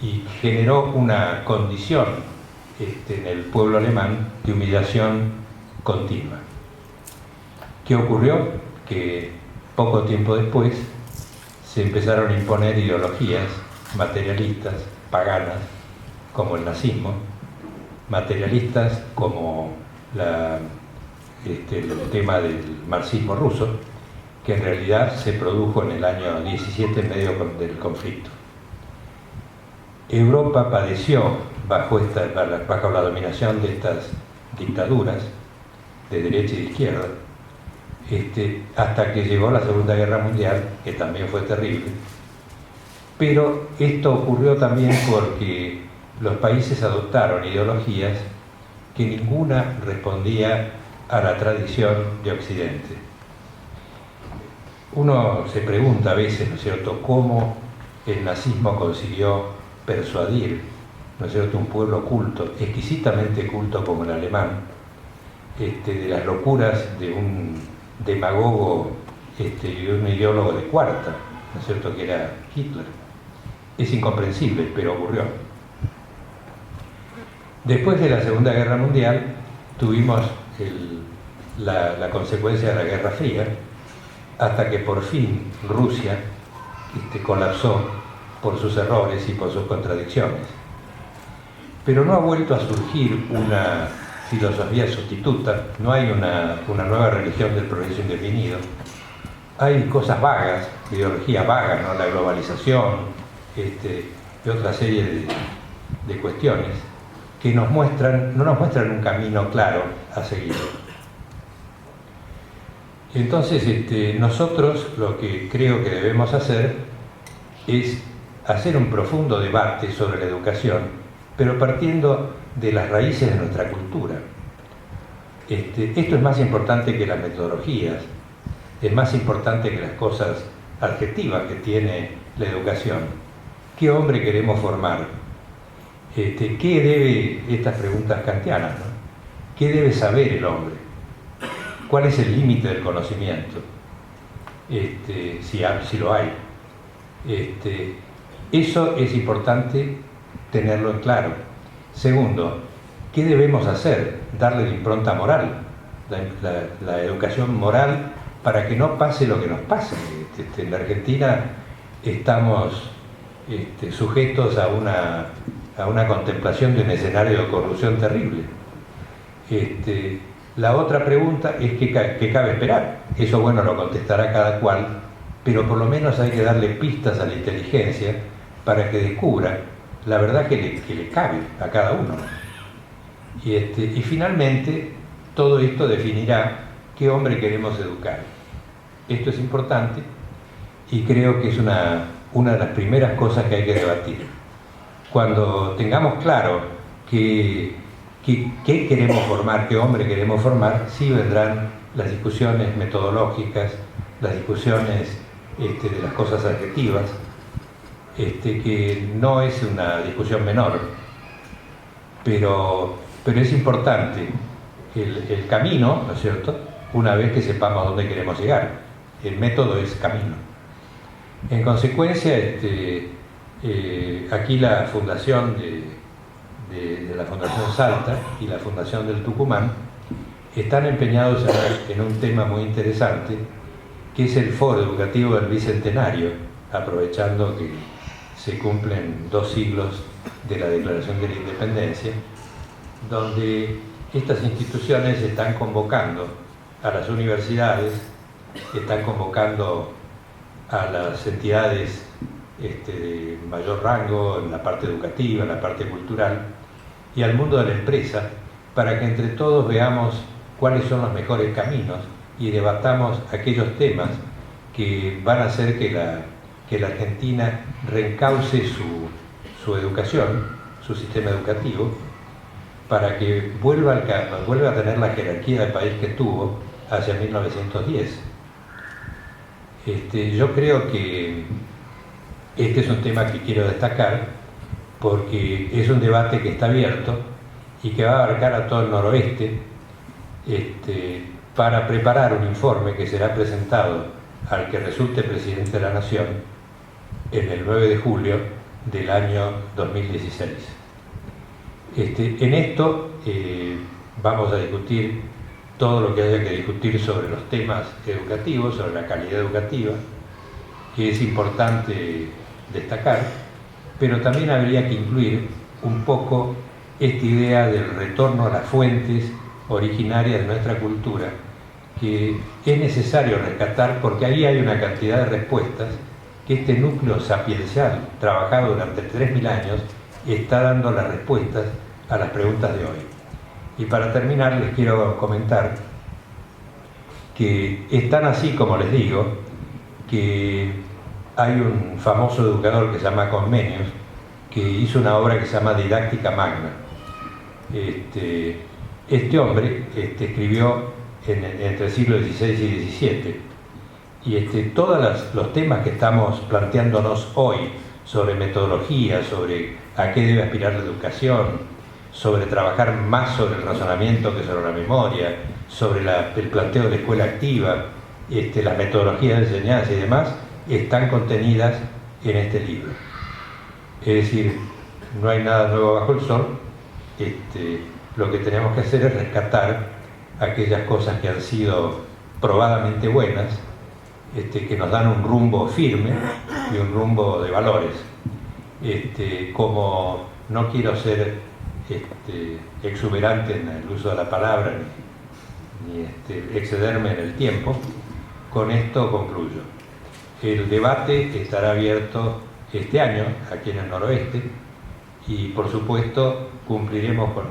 y generó una condición en el pueblo alemán de humillación continua. ¿Qué ocurrió? Que poco tiempo después se empezaron a imponer ideologías materialistas, paganas, como el nazismo, materialistas como el tema del marxismo ruso, que en realidad se produjo en el año 17 en medio del conflicto. Europa padeció bajo la dominación de estas dictaduras de derecha y de izquierda, hasta que llegó la Segunda Guerra Mundial, que también fue terrible. Pero esto ocurrió también porque los países adoptaron ideologías que ninguna respondía a la tradición de Occidente. Uno se pregunta a veces, ¿no es cierto?, cómo el nazismo consiguió persuadir, ¿no es cierto?, un pueblo culto, exquisitamente culto como el alemán, de las locuras de un demagogo y un ideólogo de cuarta, ¿no es cierto?, que era Hitler. Es incomprensible, pero ocurrió. Después de la Segunda Guerra Mundial tuvimos la consecuencia de la Guerra Fría, hasta que por fin Rusia colapsó por sus errores y por sus contradicciones. Pero no ha vuelto a surgir una filosofía sustituta, no hay una nueva religión del progreso indefinido. Hay cosas vagas, ideologías vagas, ¿no?, la globalización y otra serie de cuestiones que no nos muestran un camino claro a seguir. Entonces, nosotros lo que creo que debemos hacer es hacer un profundo debate sobre la educación, pero partiendo de las raíces de nuestra cultura. Esto es más importante que las metodologías, es más importante que las cosas adjetivas que tiene la educación. ¿Qué hombre queremos formar? ¿Qué debe, estas preguntas kantianas, ¿no?, qué debe saber el hombre? ¿Cuál es el límite del conocimiento? Si lo hay. Eso es importante tenerlo en claro. Segundo, ¿qué debemos hacer? Darle la impronta moral, la educación moral, para que no pase lo que nos pasa. En la Argentina estamos sujetos a una contemplación de un escenario de corrupción terrible. La otra pregunta es ¿qué cabe esperar? Eso, bueno, lo contestará cada cual, pero por lo menos hay que darle pistas a la inteligencia para que descubra la verdad que le cabe a cada uno. Y finalmente, todo esto definirá qué hombre queremos educar. Esto es importante y creo que es una de las primeras cosas que hay que debatir. Cuando tengamos claro qué queremos formar, qué hombre queremos formar, sí vendrán las discusiones metodológicas, las discusiones de las cosas adjetivas, que no es una discusión menor, pero es importante el camino, ¿no es cierto?, una vez que sepamos dónde queremos llegar. El método es camino. En consecuencia, aquí la fundación de la Fundación Salta y la Fundación del Tucumán están empeñados en un tema muy interesante, que es el Foro Educativo del Bicentenario, aprovechando que se cumplen 2 siglos de la Declaración de la Independencia, donde estas instituciones están convocando a las universidades, están convocando a las entidades de mayor rango en la parte educativa, en la parte cultural, y al mundo de la empresa, para que entre todos veamos cuáles son los mejores caminos y debatamos aquellos temas que van a hacer que la Argentina reencauce su educación, su sistema educativo, para que vuelva a tener la jerarquía del país que tuvo hacia 1910. Yo creo que este es un tema que quiero destacar porque es un debate que está abierto y que va a abarcar a todo el noroeste, para preparar un informe que será presentado al que resulte presidente de la Nación en el 9 de julio del año 2016. En esto vamos a discutir todo lo que haya que discutir sobre los temas educativos, sobre la calidad educativa, que es importante destacar, pero también habría que incluir un poco esta idea del retorno a las fuentes originarias de nuestra cultura, que es necesario rescatar porque ahí hay una cantidad de respuestas que este núcleo sapiencial, trabajado durante 3.000 años, está dando las respuestas a las preguntas de hoy. Y para terminar les quiero comentar que es tan así como les digo, que hay un famoso educador que se llama Comenius, que hizo una obra que se llama Didáctica Magna. Este hombre escribió entre el siglo XVI y XVII, y todos los temas que estamos planteándonos hoy sobre metodología, sobre a qué debe aspirar la educación, sobre trabajar más sobre el razonamiento que sobre la memoria, sobre el planteo de la escuela activa, las metodologías de enseñanza y demás, están contenidas en este libro. Es decir, no hay nada nuevo bajo el sol. Lo que tenemos que hacer es rescatar aquellas cosas que han sido probadamente buenas, que nos dan un rumbo firme y un rumbo de valores. Como no quiero ser exuberante en el uso de la palabra ni excederme en el tiempo, con esto concluyo. El debate estará abierto este año aquí en el noroeste y por supuesto cumpliremos con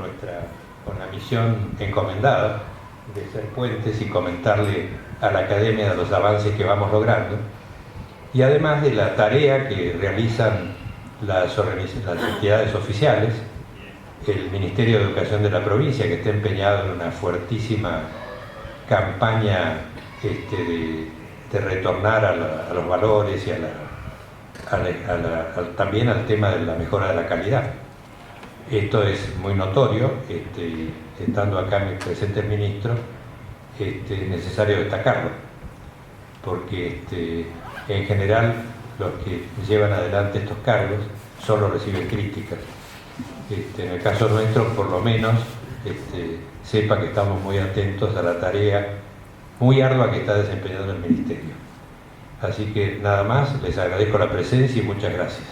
la misión encomendada de ser puentes y comentarle a la academia de los avances que vamos logrando, y además de la tarea que realizan las entidades oficiales, el Ministerio de Educación de la provincia, que está empeñado en una fuertísima campaña de retornar a los valores y también al tema de la mejora de la calidad. Esto es muy notorio, estando acá mi presente ministro, es necesario destacarlo, porque en general los que llevan adelante estos cargos solo reciben críticas. En el caso nuestro, por lo menos, sepa que estamos muy atentos a la tarea muy ardua que está desempeñando el Ministerio. Así que nada más, les agradezco la presencia y muchas gracias.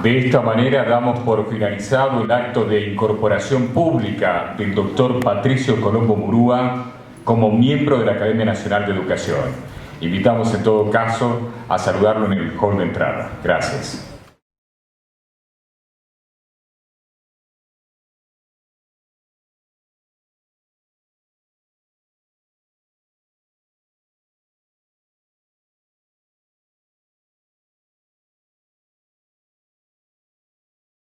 De esta manera damos por finalizado el acto de incorporación pública del doctor Patricio Colombo Murúa como miembro de la Academia Nacional de Educación. Invitamos en todo caso a saludarlo en el hall de entrada. Gracias.